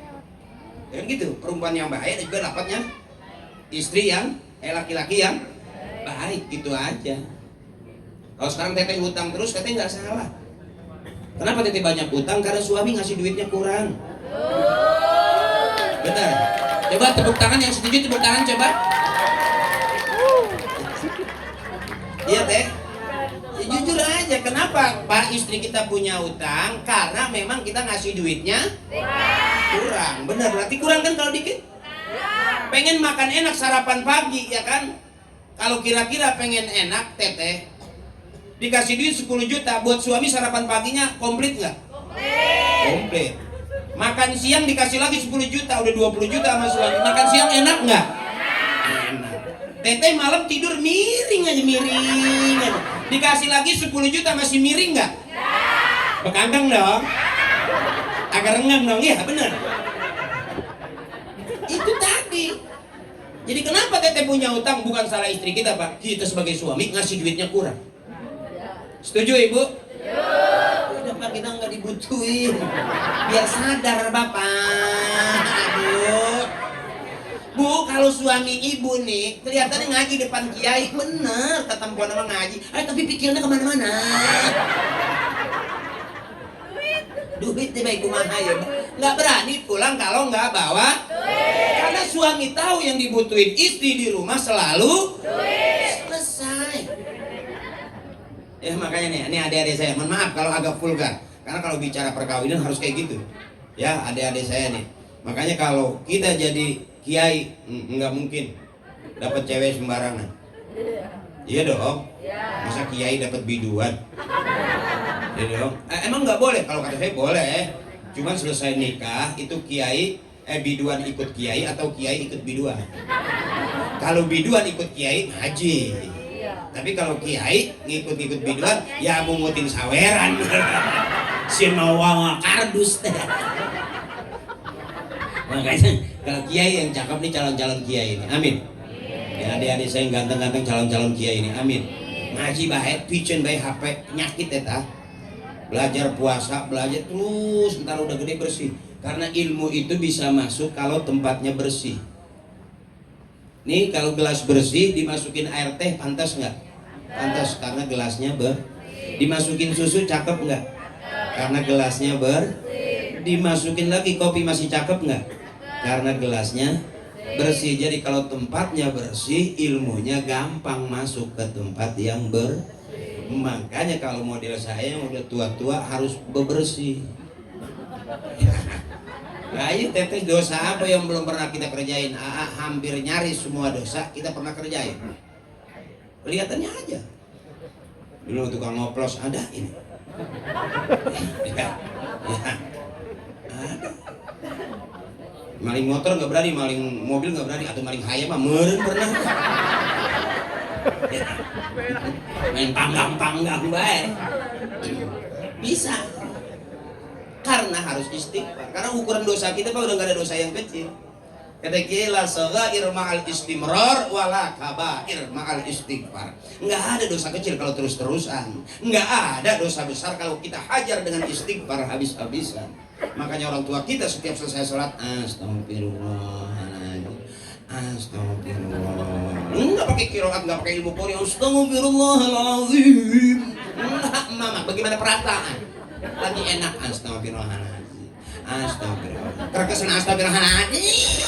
Ya kan gitu, perempuan yang baik juga dapatnya istri yang laki-laki yang baik, gitu aja. Kalau sekarang teteh utang terus, teteh nggak salah. Kenapa teteh banyak utang? Karena suami ngasih duitnya kurang. Benar. Coba tepuk tangan yang setuju, tepuk tangan coba. Iya teh. Ya, jujur aja, kenapa Pak istri kita punya utang? Karena memang kita ngasih duitnya kurang. Benar, berarti kurang kan kalau dikit? Pengen makan enak sarapan pagi ya kan? Kalau kira-kira pengen enak teteh, dikasih duit 10 juta buat suami sarapan paginya komplit nggak? Komplit. Makan siang dikasih lagi 10 juta, udah 20 juta sama suami. Makan siang enak nggak? Enak. Teteh malam tidur miring aja, miring aja. Dikasih lagi 10 juta masih miring nggak? Bekanteng dong. Agak renggang dong, ya bener. Itu tadi. Jadi kenapa teteh punya utang? Bukan salah istri kita Pak. Kita sebagai suami ngasih duitnya kurang. Setuju Ibu? Udah Pak, kita nggak dibutuhin. Biar sadar Bapak. Aduh. Bu, kalau suami ibu nih kelihatannya ngaji depan kiai, bener ketempuan sama ngaji. Tapi pikirnya kemana-mana. Duit deh baik kumaha ya, nggak berani pulang kalau nggak bawa duit. Karena suami tahu yang dibutuhin istri di rumah selalu duit. Selesai. Ya makanya nih adik-adik saya, mohon maaf kalau agak vulgar, karena kalau bicara perkawinan harus kayak gitu. Ya adik-adik saya nih, makanya kalau kita jadi kiai nggak mungkin dapat cewek sembarangan. Iya dong. Masa kiai dapat biduan? Iya dong. Emang nggak boleh? Kalau kata saya boleh. Cuman selesai nikah itu kiai biduan ikut kiai atau kiai ikut biduan. Kalau biduan ikut kiai haji. Tapi kalau kiai ngikut-ngikut biduan ya mungutin saweran. Si mawawa kardus teh. Makanya kalau kiai yang cakep nih calon-calon kiai ini, amin. Ya adik-adik saya yang ganteng-ganteng calon-calon kiai ini, amin. Ngaji baik, picen baik HP, penyakit ya. Belajar puasa, belajar terus, ntar udah gede bersih. Karena ilmu itu bisa masuk kalau tempatnya bersih. Nih kalau gelas bersih dimasukin air teh pantas nggak? Pantas karena gelasnya dimasukin susu cakep nggak? Karena gelasnya dimasukin lagi kopi masih cakep nggak? Karena gelasnya bersih. Jadi kalau tempatnya bersih, ilmunya gampang masuk ke tempat yang Makanya kalau model saya yang udah tua-tua harus bebersih. Ayo teteh, dosa apa yang belum pernah kita kerjain? Hampir nyaris semua dosa kita pernah kerjain. Kelihatannya aja. Dulu tukang ngoplos ada ini. Ya. Ada. Maling motor nggak berani, maling mobil nggak berani, atau maling hayam mah meureun pernah. Ya. Main panggang-panggang bae. Bisa. Karena harus istighfar. Karena ukuran dosa kita Pak udah nggak ada dosa yang kecil. Kata Kiai la saghair ma'al istimrar wala kabair ma'al istighfar. Enggak ada dosa kecil kalau terus-terusan. Enggak ada dosa besar kalau kita hajar dengan istighfar habis-habisan. Makanya orang tua kita setiap selesai sholat astagfirullahaladzim, astagfirullah. Enggak pakai qiraat, enggak pakai ilmu Qur'an. Astagfirullahaladzim. Enggak, mama, bagaimana perasaan? Lagi enak astagfirullahaladzim, astagfirullah. Terkesan astagfirullahaladzim.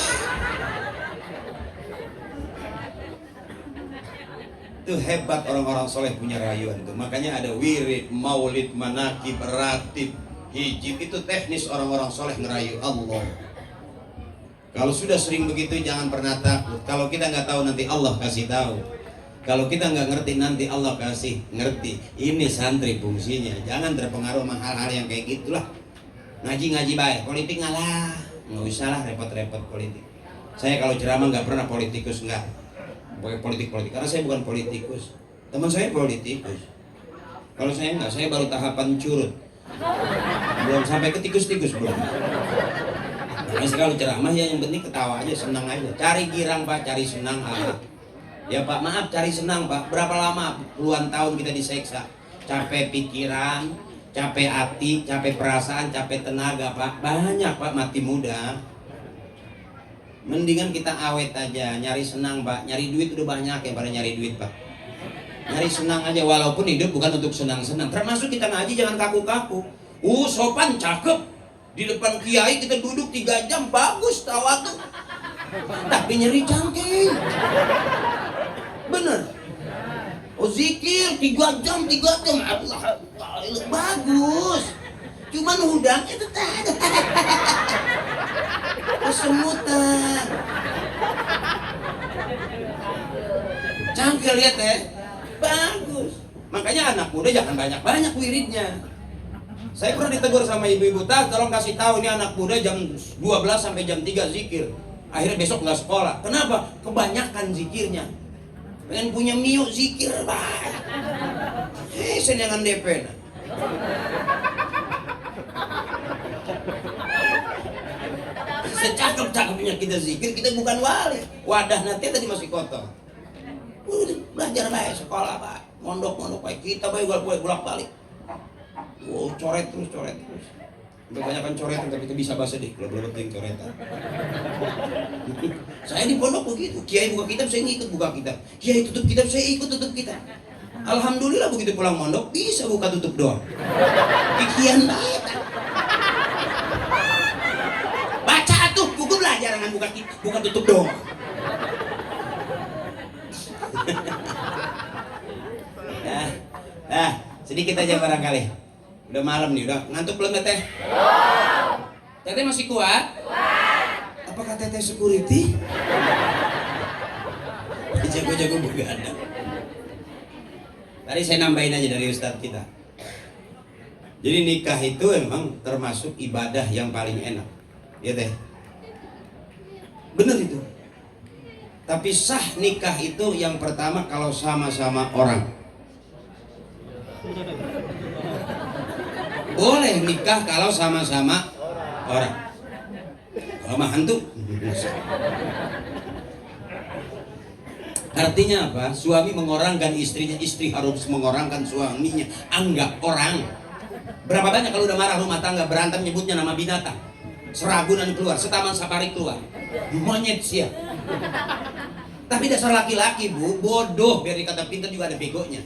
Itu hebat orang-orang soleh punya rayuan itu. Makanya ada wirid, maulid, manakib, ratib, hijib. Itu teknis orang-orang soleh ngerayu Allah. Kalau sudah sering begitu jangan pernah takut. Kalau kita nggak tahu nanti Allah kasih tahu. Kalau kita nggak ngerti nanti Allah kasih ngerti. Ini santri fungsinya. Jangan terpengaruh sama hal-hal yang kayak gitulah. Ngaji baik, politik ngalah. Nggak usah lah repot-repot politik. Saya kalau ceramah nggak pernah politikus, nggak. Politik karena saya bukan politikus. Teman saya politikus. Kalau saya enggak, saya baru tahapan curut. Belum sampai ke tikus-tikus belum. Nah, kalau ceramah ya yang penting ketawa aja, senang aja. Cari girang Pak, cari senang aja. Ya Pak, maaf cari senang Pak. Berapa lama puluhan tahun kita diseksa. Capek pikiran, capek hati, capek perasaan, capek tenaga Pak. Banyak Pak mati muda. Mendingan kita awet aja, nyari senang Pak. Nyari duit udah banyak ya pada nyari duit Pak. Nyari senang aja, walaupun hidup bukan untuk senang-senang. Termasuk kita ngaji jangan kaku-kaku. Sopan, cakep. Di depan kiai kita duduk 3 jam, bagus tawadu. Tapi nyeri cangking. Bener. Zikir 3 jam. Allah, bagus. Cuman hudangnya itu tak ada. Kesemutan. Cangkel lihat ya. Bagus. Makanya anak muda jangan banyak-banyak wiridnya. Saya pernah ditegur sama ibu-ibu, tolong kasih tahu ini anak muda jam 12 sampai jam 3 zikir. Akhirnya besok nggak sekolah. Kenapa? Kebanyakan zikirnya. Pengen punya mio zikir banyak. Senyangan DP. Secakep-cakepnya kita zikir, kita bukan wali. Wadah nanti tadi masih kotor. Belajar baik sekolah Pak, mondok baik. Kita baik bolak-balik. Coret terus. Kebanyakan coretan tapi kita bisa bahasa deh kalau belum penting coretan. Saya di pondok begitu. Kiai buka kitab saya ngikut buka kitab. Kiai tutup kitab saya ikut tutup kitab. Alhamdulillah begitu pulang mondok bisa buka tutup doang. Pikiran banget. Baca tuh buku belajar jangan buka tutup doang. Sedikit aja barangkali. Udah malam nih, udah ngantuk belum Teteh? Teteh masih kuat? Apakah Teteh security? Jago-jago begadang. Tadi saya nambahin aja dari Ustadz kita. Jadi nikah itu emang termasuk ibadah yang paling enak. Ya Teh? Bener itu. Tapi sah nikah itu yang pertama kalau sama-sama orang. Boleh nikah kalau sama-sama orang. Kalau mah hantu. Artinya apa? Suami mengorangkan istrinya, istri harus mengorangkan suaminya. Anggap orang. Berapa banyak kalau udah marah rumah tangga berantem nyebutnya nama binatang. Seragunan keluar, setaman safari keluar. Monyet siap. Tapi dasar laki-laki Bu, bodoh. Biar dikata pintar juga ada begonya.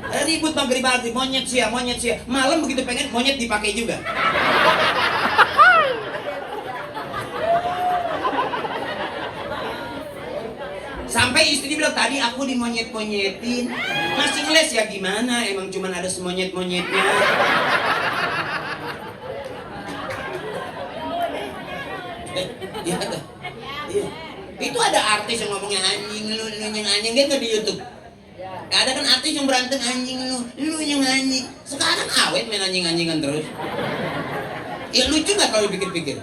Ribut maghrib monyet sia. Malam begitu pengen monyet dipakai juga. Sampai istri bilang tadi aku dimonyet-monyetin. Masih ngeles ya gimana? Emang cuman ada semonyet-monyetnya. Iya. Itu ada artis yang ngomongnya anjing lu yang anjing kan di YouTube. Ada kan artis yang berantem anjing lu yang anjing. Sekarang awet main anjing-anjingan terus. Ya lucu nggak kalau dipikir-pikir?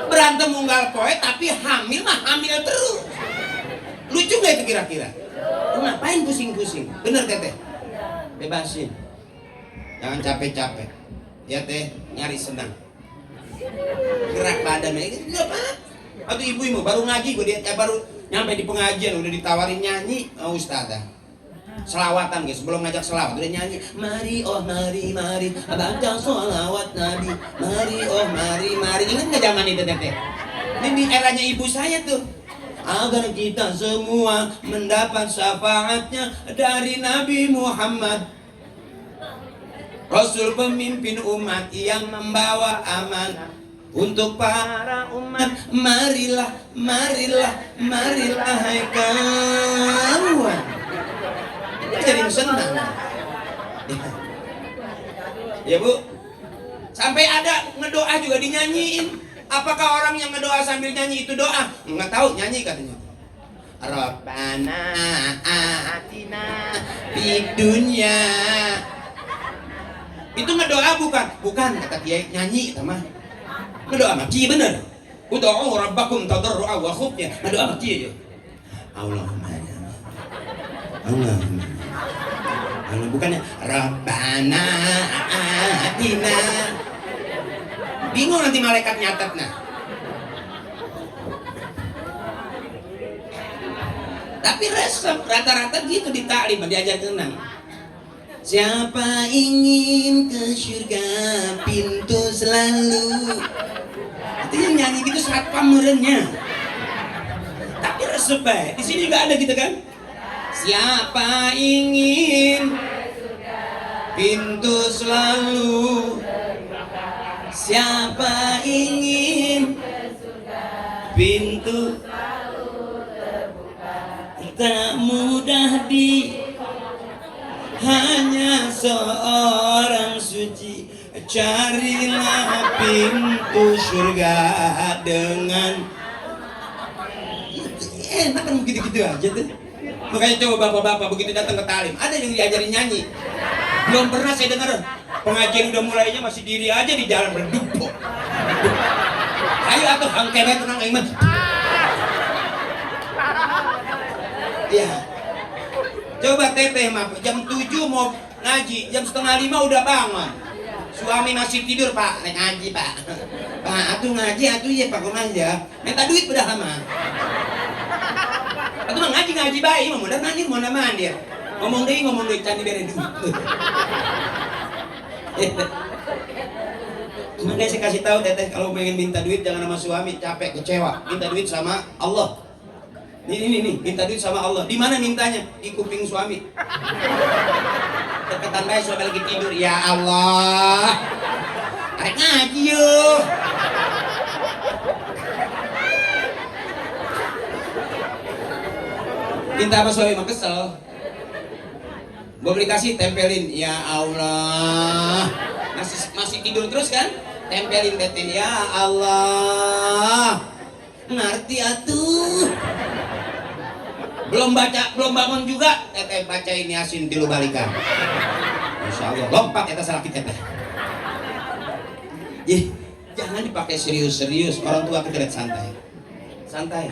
Berantem unggal poe tapi hamil mah hamil terus. Lucu nggak itu kira-kira? Ngapain pusing-pusing? Bener Teteh? Bebasin. Jangan capek-capek. Ya Teh, nyari senang. Gerak badannya itu apa? Atau ibu-ibu baru ngaji baru nyampe di pengajian udah ditawarin nyanyi ustazah. Selawatan guys, sebelum ngajak selawat udah nyanyi. Mari baca sholawat Nabi. Mari. Ingat nggak zaman itu Teteh? Ini eranya ibu saya tuh. Agar kita semua mendapat syafaatnya dari Nabi Muhammad, Rasul pemimpin umat yang membawa amanah untuk para umat. Marilah hai kawan. jadi senang. Ya Bu, sampai ada ngedoa juga dinyanyiin. Apakah orang yang ngedoa sambil nyanyi itu doa? Nggak tahu, nyanyi katanya. Rabbana atina fid dunya. Itu ngedoa bukan? Bukan, kata Kiai, nyanyi mah. Ngedoa mah Kiai bener. Ud'u rabbakum tadarru'a wa khufya. Ngedoa mah Kiai. Allahumma Allahumma. Allah bukannya Rabbana atina. Bingung nanti malaikat nyatetnya. Tapi resep rata-rata gitu di taklim diajar tenang. Siapa ingin ke surga pintu selalu. Itu yang nyanyi gitu saat pamerannya. Tapi resep baik. Di sini juga ada gitu kan. Siapa ingin pintu selalu. Siapa ingin pintu tak mudah hanya seorang suci. Carilah pintu surga dengan enak kan begitu-gitu aja tuh. Makanya coba bapak-bapak begitu datang ke talim, ada yang diajarin nyanyi. Belum pernah saya dengar pengajian udah mulainya masih diri aja di jalan berdupuk. Ayo atuh hangkeret tenang iman. Ya. Coba teteh mah jam 7 mau ngaji, jam setengah 5 udah bangun. Suami masih tidur, Pak, naik ngaji, Pak. Pak, atuh ngaji, atuh ya Pak, kok aja. Minta duit udah lama. Atuh mah ngaji baik, mau mondar mandir, mondar mandir. Ngomong deui candi bere duit. Makanya saya kasih tahu teteh, kalau pengen minta duit jangan sama suami, capek, kecewa. Minta duit sama Allah. Nih, minta duit sama Allah. Di mana mintanya? Di kuping suami. Deketan bae suami lagi tidur. Ya Allah. Arek ngaji yuk. Minta apa suami mah kesel. Gua beli kasih tempelin. Ya Allah. Masih tidur terus kan? Tempelin teteh. Ya Allah. Ngerti atuh. Belum bangun juga teteh bacain Yasin tilu balikan. Masya Allah, lompat kita salah kita teteh. Jadi jangan dipakai serius-serius, orang tua kita lihat santai.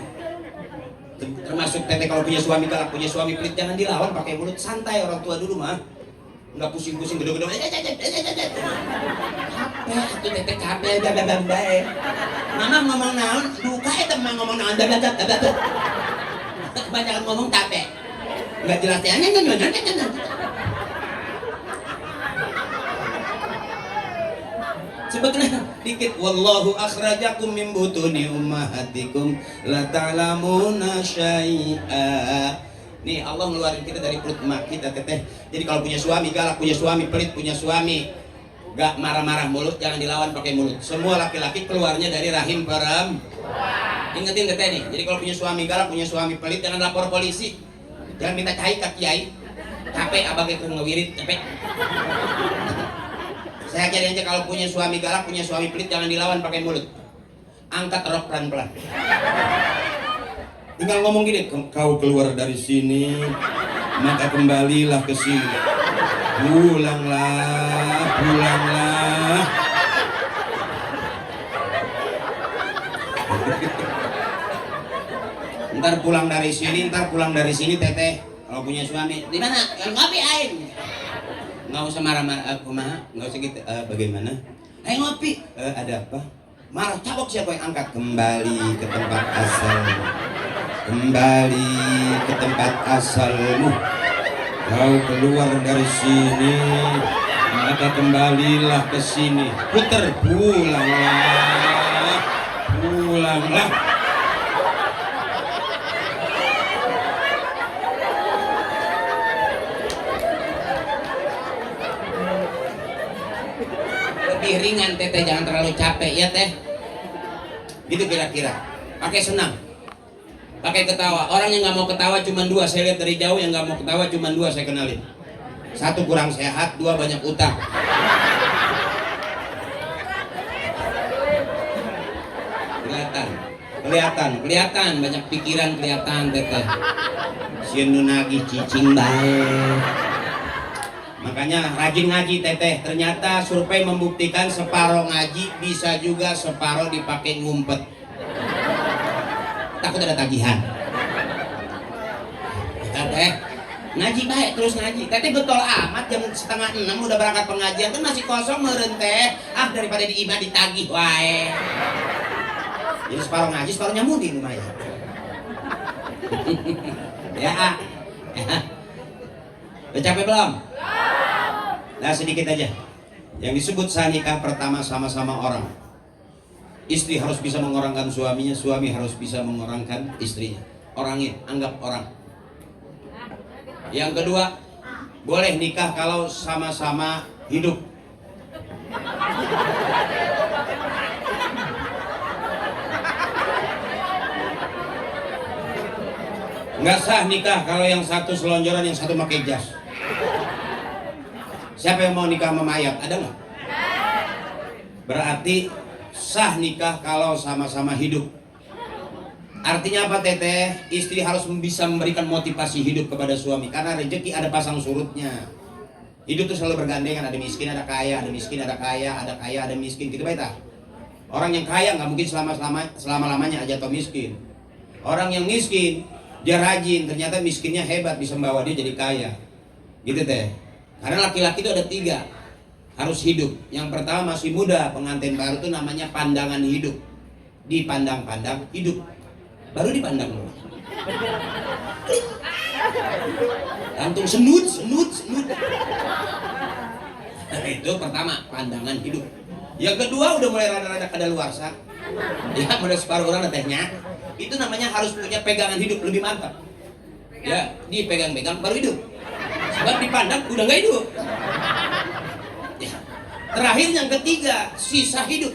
Termasuk teteh kalau punya suami galak, punya suami pelit, jangan dilawan pakai mulut, santai orang tua dulu mah. Nggak pusing-pusing gede-gede. Capek itu teteh capek bae. Mama ngomong naon, duka eta mah ngomong naon kebanyakan ngomong capek. Enggak jelas ya. Sebetulnya dikit wallahu akhrajakum min butuni ummahatikum la ta'lamuna syai'a. Nih Allah ngeluarin kita dari perut emak kita teteh. Jadi kalau punya suami galak, punya suami pelit, punya suami gak marah-marah mulut, jangan dilawan pakai mulut. Semua laki-laki keluarnya dari rahim perempuan. Ingetin teteh nih. Jadi kalau punya suami galak, punya suami pelit, jangan lapor polisi. Jangan minta cai ke kiai. Capek abang itu ngewirit, capek. Saya ajarin aja kalau punya suami galak, punya suami pelit, jangan dilawan pakai mulut. Angkat rok pelan-pelan. Tinggal ngomong gini, kau keluar dari sini, maka kembalilah ke sini. Pulanglah. Ntar pulang dari sini, teteh. Kalau punya suami, di mana? Ngopi aing. Nggak usah marah-marah, kumaha? Nggak usah gitu. Bagaimana? Ayo ngopi. Ada apa? Marah, cabok siapa yang angkat? Kembali ke tempat asalmu. Kembali ke tempat asalmu. Kau keluar dari sini, maka kembalilah ke sini. Puter, pulanglah. Lebih ringan teteh, jangan terlalu capek ya teh. Gitu kira-kira. Pakai senam. pakai ketawa. Orang yang nggak mau ketawa cuma dua, saya lihat dari jauh yang nggak mau ketawa cuma dua, saya kenalin. Satu kurang sehat, dua banyak utang. Kelihatan banyak pikiran, kelihatan teteh. Sieun nu nagih cicing bae. Makanya rajin ngaji teteh. Ternyata survei membuktikan separoh ngaji bisa juga separoh dipakai ngumpet. Takut ada tagihan. Teteh ngaji baik terus ngaji. Teteh getol amat jam 5:30 udah berangkat pengajian kan masih kosong meureun teh. Ah daripada diimah ditagih wae. Jadi separuh ngaji, separuhnya mudi lumayan. Ya, udah capek belum? Nah sedikit aja. Yang disebut sah nikah pertama sama-sama orang. Istri harus bisa mengorangkan suaminya, suami harus bisa mengorangkan istrinya. Orangin, anggap orang. Yang kedua, boleh nikah kalau sama-sama hidup. Nggak sah nikah kalau yang satu selonjoran, yang satu pakai jas. Siapa yang mau nikah sama mayat? Ada nggak? Berarti sah nikah kalau sama-sama hidup. Artinya apa teteh? Istri harus bisa memberikan motivasi hidup kepada suami. Karena rezeki ada pasang surutnya. Hidup itu selalu bergandengan. Ada miskin, ada kaya, ada miskin, ada kaya, ada kaya, ada miskin. Gitu baik tak? Orang yang kaya nggak mungkin selama-lamanya aja atau miskin. Orang yang miskin dia rajin, ternyata miskinnya hebat bisa membawa dia jadi kaya. Gitu teh. Karena laki-laki itu ada 3 harus hidup. Yang pertama masih muda, pengantin baru itu namanya pandangan hidup. Dipandang-pandang hidup. Baru dipandang dulu. Langsung senut. Nah, itu pertama, pandangan hidup. Yang kedua udah mulai rada-rada kadaluarsa. Ya, mulai separuh orang tetehnya. Itu namanya harus punya pegangan hidup lebih mantap. Ya, dipegang-pegang baru hidup. Sebab dipandang udah nggak hidup. Ya. Terakhir yang ketiga, sisa hidup.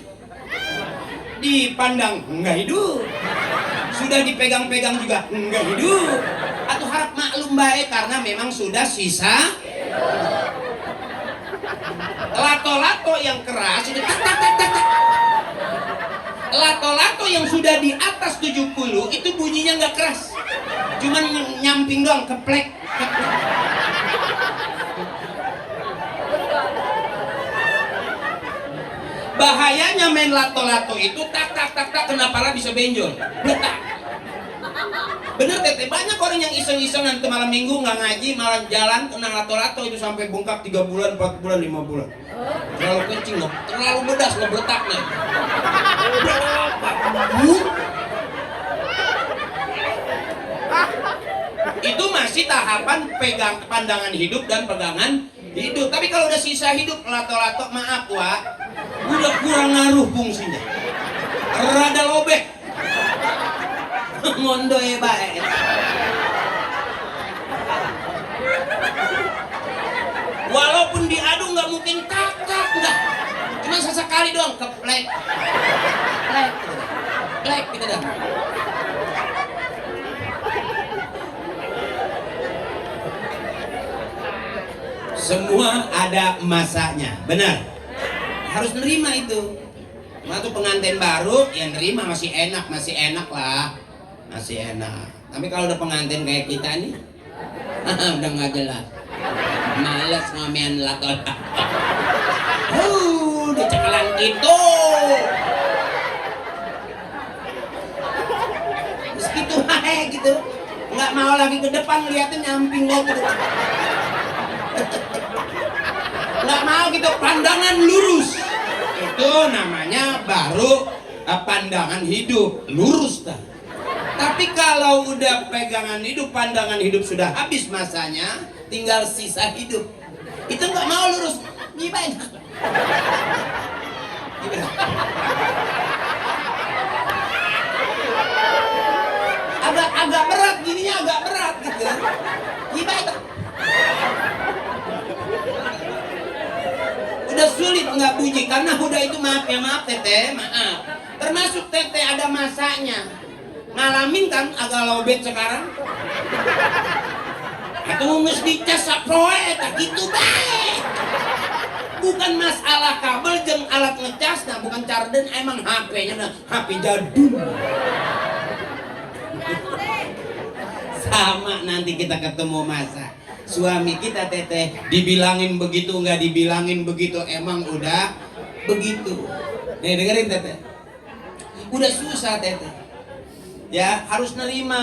Dipandang nggak hidup. Sudah dipegang-pegang juga nggak hidup. Atau harap maklum baik karena memang sudah sisa. Lato-lato yang keras itu tak. Lato-lato yang sudah di atas 70 itu bunyinya nggak keras, cuman nyamping doang, keplek. Bahayanya main lato-lato itu tak kenapa lah bisa benjol, letak. Bener teteh, banyak orang yang iseng-iseng nanti malam minggu nggak ngaji, malam jalan kena lato-lato itu sampai bengkak 3 bulan, 4 bulan, 5 bulan. Terlalu kencing, terlalu bedas ngebletaknya. Itu masih tahapan pegang pandangan hidup dan pegangan hidup. Tapi kalau udah sisa hidup lato-lato, maaf wah, udah kurang ngaruh fungsinya, rada lobek. Mondo ya baik. Walaupun diadu nggak mungkin kakak nggak, cuma sesekali doang keplek, plek gitu dah. Semua ada masanya, benar. Harus nerima itu. Waktu pengantin baru, yang nerima masih enak lah. Masih enak. Tapi kalau udah pengantin kayak kita nih, udah nggak jelas. Males ngomean lato-lato. Dicekalan gitu. Terus gitu aja gitu. Nggak mau lagi ke depan liatin nyamping gitu. Nggak mau gitu, pandangan lurus. Itu namanya baru pandangan hidup, lurus dah. Tapi kalau udah pegangan hidup, pandangan hidup sudah habis masanya, tinggal sisa hidup. Itu nggak mau lurus, gimana? Agak berat, gininya agak berat gitu. Gimana? Udah sulit nggak bunyi karena udah itu maaf teteh, maaf. Termasuk teteh ada masanya. ngalamin kan agak lobet sekarang. Atau mesti cas saproe tak gitu bae. Bukan masalah kabel jeung alat ngecas, nah bukan carden, emang HP-nya nah HP jadul. Sama nanti kita ketemu masa suami kita teteh dibilangin begitu nggak dibilangin begitu emang udah begitu. Nih dengerin teteh, udah susah teteh. Ya harus nerima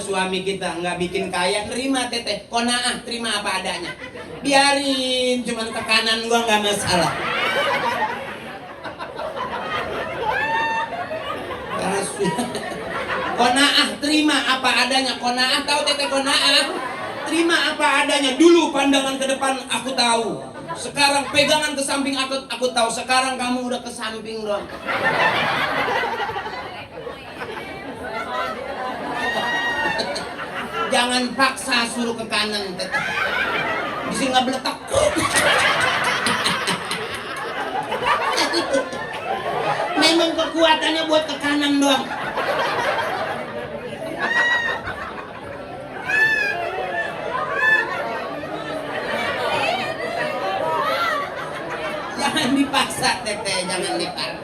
suami kita nggak bikin kaya, nerima teteh, konaah terima apa adanya, biarin cuman tekanan gua nggak masalah. Konaah terima apa adanya, konaah tahu teteh, konaah terima apa adanya. Dulu pandangan ke depan aku tahu, sekarang pegangan ke samping aku tahu, sekarang kamu udah ke samping doang. Jangan paksa suruh ke kanan teteh, bisa nggak beletak. Memang kekuatannya buat ke kanan doang. Jangan dipaksa teteh, jangan dipaksa.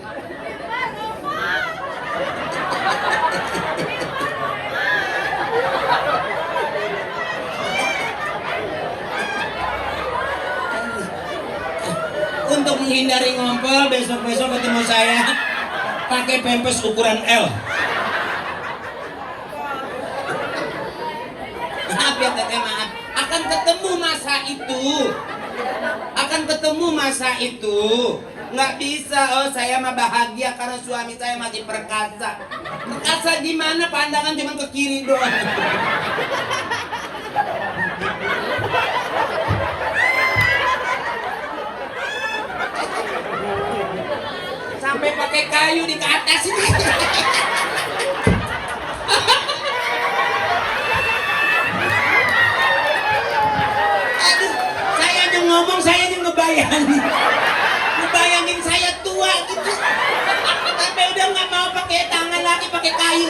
Untuk menghindari ngompol, besok-besok ketemu saya pakai pempes ukuran L. Maaf ya teteh, maaf. Akan ketemu masa itu. Akan ketemu masa itu. Nggak bisa, oh saya mah bahagia karena suami saya masih perkasa. Perkasa di mana? Pandangan cuma ke kiri doang. Sampai pakai kayu di ke atas ini. Aduh, saya aja ngomong, saya aja ngebayangin saya tua gitu. Sampai udah nggak mau pakai tangan lagi, pakai kayu.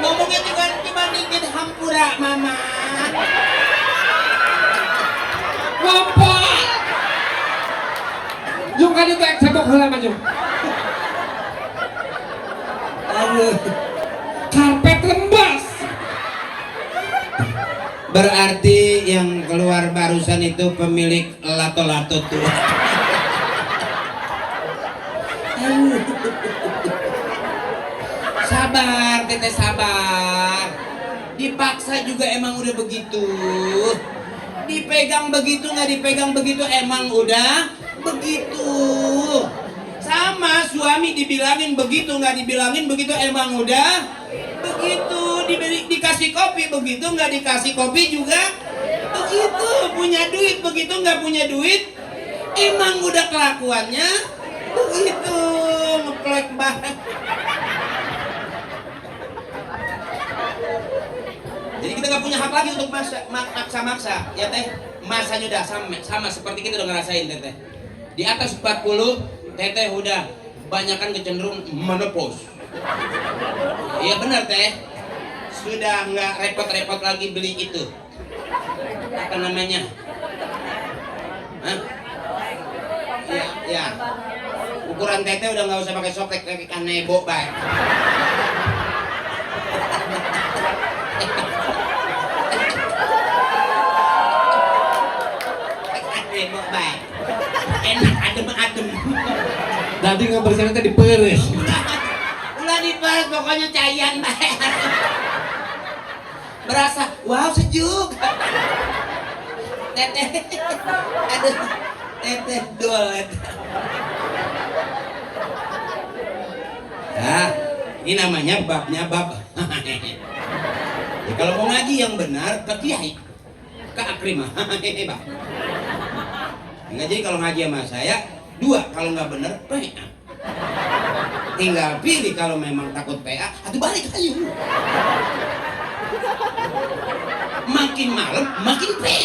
Ngomongnya cuma dikit hampura mama. Ngompol. Yung kan itu tembok halaman yung. Aduh. Karpet lembas. Berarti yang keluar barusan itu pemilik lato-lato tuh. Sabar teteh, sabar. Dipaksa juga emang udah begitu. Dipegang begitu nggak dipegang begitu emang udah begitu. Sama suami dibilangin begitu nggak dibilangin begitu emang udah begitu. Dikasih kopi begitu nggak dikasih kopi juga begitu. Punya duit begitu nggak punya duit emang udah kelakuannya begitu. Ngeplek banget. Jadi kita nggak punya hak lagi untuk maksa-maksa, ya teh. Masanya udah sama seperti kita udah ngerasain teteh. Di atas 40, teteh udah kebanyakan kecenderung menopause. Iya benar teh. Sudah nggak repot-repot lagi beli itu. Apa namanya? Hah? Ya. Ukuran teteh udah nggak usah pakai soket, pakai kanebo baik. Baik. Enak adem-adem. Nanti ngebersihin tadi diperes. Ulah diperes pokoknya cayan baik. Berasa wow sejuk. Teteh. Aduh. Teteh dot. Nah, ini namanya babnya bab. Ya, kalau mau ngaji yang benar ke kiai, ke akrimah. Bang. Nggak, jadi kalau ngaji sama saya 2, kalau nggak bener PA. Tinggal pilih, kalau memang takut PA, atau balik aja. Makin malam makin PA.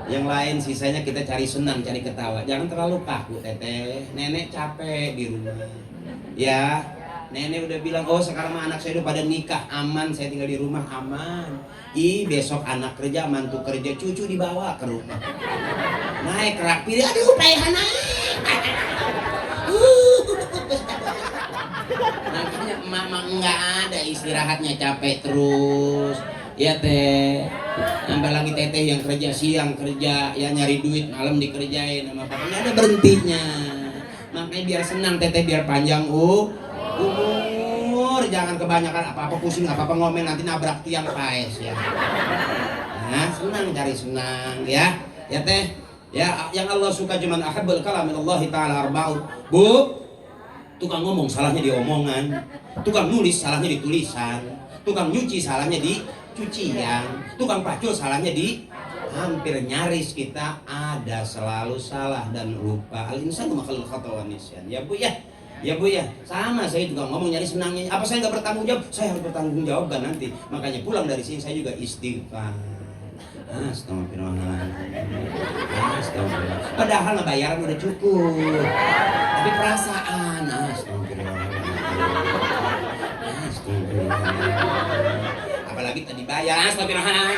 Yang lain sisanya kita cari senang, cari ketawa. Jangan terlalu kaku teteh. Nenek capek di rumah. Ya, nenek udah bilang, oh sekarang mah anak saya udah pada nikah, aman, saya tinggal di rumah aman. Besok anak kerja, mantu kerja, cucu dibawa ke rumah. Naik rak pilih, aduh payahan naik. Makanya emak nggak ada istirahatnya, capek terus. Ya teh, nambah lagi teteh yang kerja siang kerja, ya nyari duit malam dikerjain sama bapak, nggak ada berhentinya. Makanya biar senang teteh, biar panjang umur, jangan kebanyakan apa-apa pusing, apa-apa ngomel nanti nabrak tiang paes ya. Nah, senang cari senang ya. Ya teh, ya yang Allah suka cuman ahabbul kalam minallahi ta'ala arba'un. Bu, tukang ngomong salahnya di omongan, tukang nulis salahnya di tulisan, tukang nyuci salahnya di cucian, tukang pacul salahnya di, hampir nyaris kita ada selalu salah dan lupa. Al-insanu makhluk khata' wa nisyan. Ya Bu ya. Ya Bu ya, sama saya juga ngomong nyari senangnya. Apa saya nggak bertanggung jawab? Saya harus bertanggung jawab kan nanti. Makanya pulang dari sini saya juga istighfar. Astagfirullah. Padahal bayaran udah cukup. Tapi perasaan, astagfirullah. Apalagi tadi bayar, astagfirullah.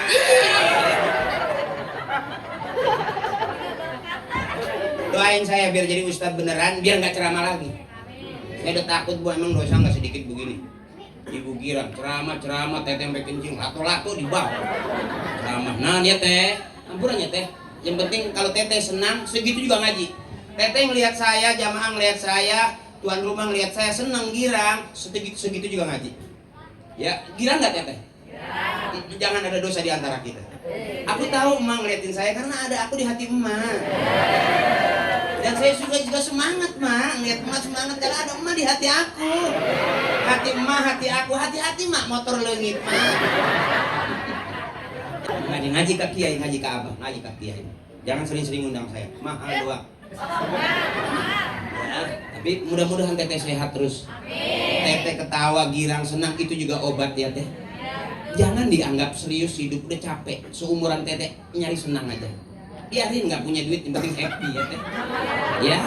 Doain saya biar jadi ustadz beneran, biar nggak ceramah lagi. Saya udah takut Bu, emang dosa nggak sedikit begini. Ibu Girang ceramah teteh sampai kencing, lato-lato di bawah ceramah. Nah ya teh, ampurannya teh. Yang penting kalau teteh senang, segitu juga ngaji. Teteh ngelihat saya, jamaah ngelihat saya, tuan rumah ngelihat saya senang girang, segitu juga ngaji. Ya, girang nggak teteh? Jangan ada dosa di antara kita. Aku tahu emak ngeliatin saya karena ada aku di hati emak. Dan saya juga semangat mak, ngeliat emak semangat karena ada emak di hati aku. Hati emak, hati aku, hati-hati mak, motor leungit mak. Ngaji ke kiai, ngaji ke abah, ngaji ke kiai. Jangan sering-sering undang saya, mahal doang. Ya, tapi mudah-mudahan teteh sehat terus. Teteh ketawa, girang, senang, itu juga obat ya teh. Jangan dianggap serius hidup, udah capek. Seumuran teteh nyari senang aja. Biarin nggak punya duit, yang penting happy ya teh. Ya,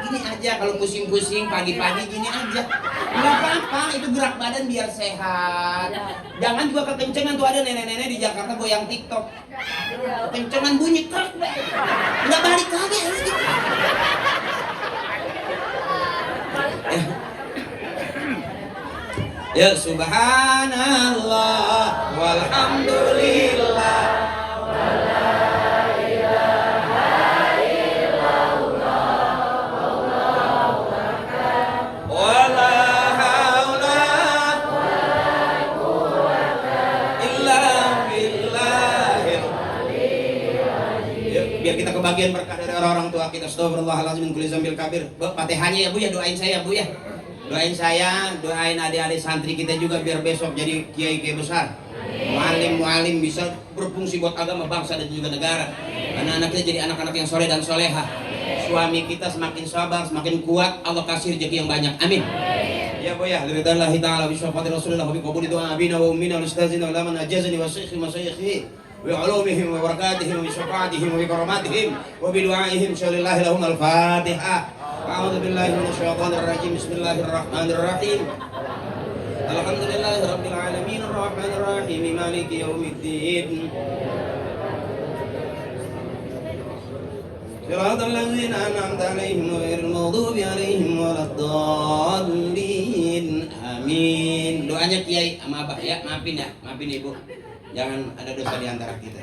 gini aja kalau pusing-pusing pagi-pagi gini aja. Nggak apa-apa, itu gerak badan biar sehat. Jangan juga kekencengan, tuh ada nenek-nenek di Jakarta goyang TikTok. Kekencengan bunyi kerak, nggak balik lagi. Ya subhanallah walhamdulillah wala ilaha illallah wallahu akbar wala haula wala quwwata illa billahil aliyyil azim. Biar kita kebagian berkah dari orang tua kita. Astagfirullahaladzim min kulli dzambil kabir. Fatihahnya ya Bu ya, doain saya Bu ya. Doain saya, doain adik-adik santri kita juga biar besok jadi kiai-kiai besar. Mualim bisa berfungsi buat agama, bangsa dan juga negara. Anak-anak kita jadi anak-anak yang soleh dan soleha. Suami kita semakin sabar, semakin kuat, Allah kasih rezeki yang banyak. Amin. Ya Bu ya, lillahi ta'ala bi syafati Rasulillah wa bi qabuli du'a abina wa ummina wal ustazina wa laman ajazani wa syekhi wa syekhi wa ulumihim wa barakatihim wa syafaatihim wa karamatihim wa bi du'aihim syalillahi lahum al-Fatihah. A'udzu billahi minasyaitonir rajim. Bismillahirrahmanirrahim. Alhamdulillahirabbil alamin arrahmanir rahim maliki yaumiddin. Shiratal ladzina an'amta 'alaihim ghairil maghdubi 'alaihim waladdallin. Amin. Doanya Kiai sama Abah ya, maafin ya, maafin Ibu. Jangan ada dosa di antara kita.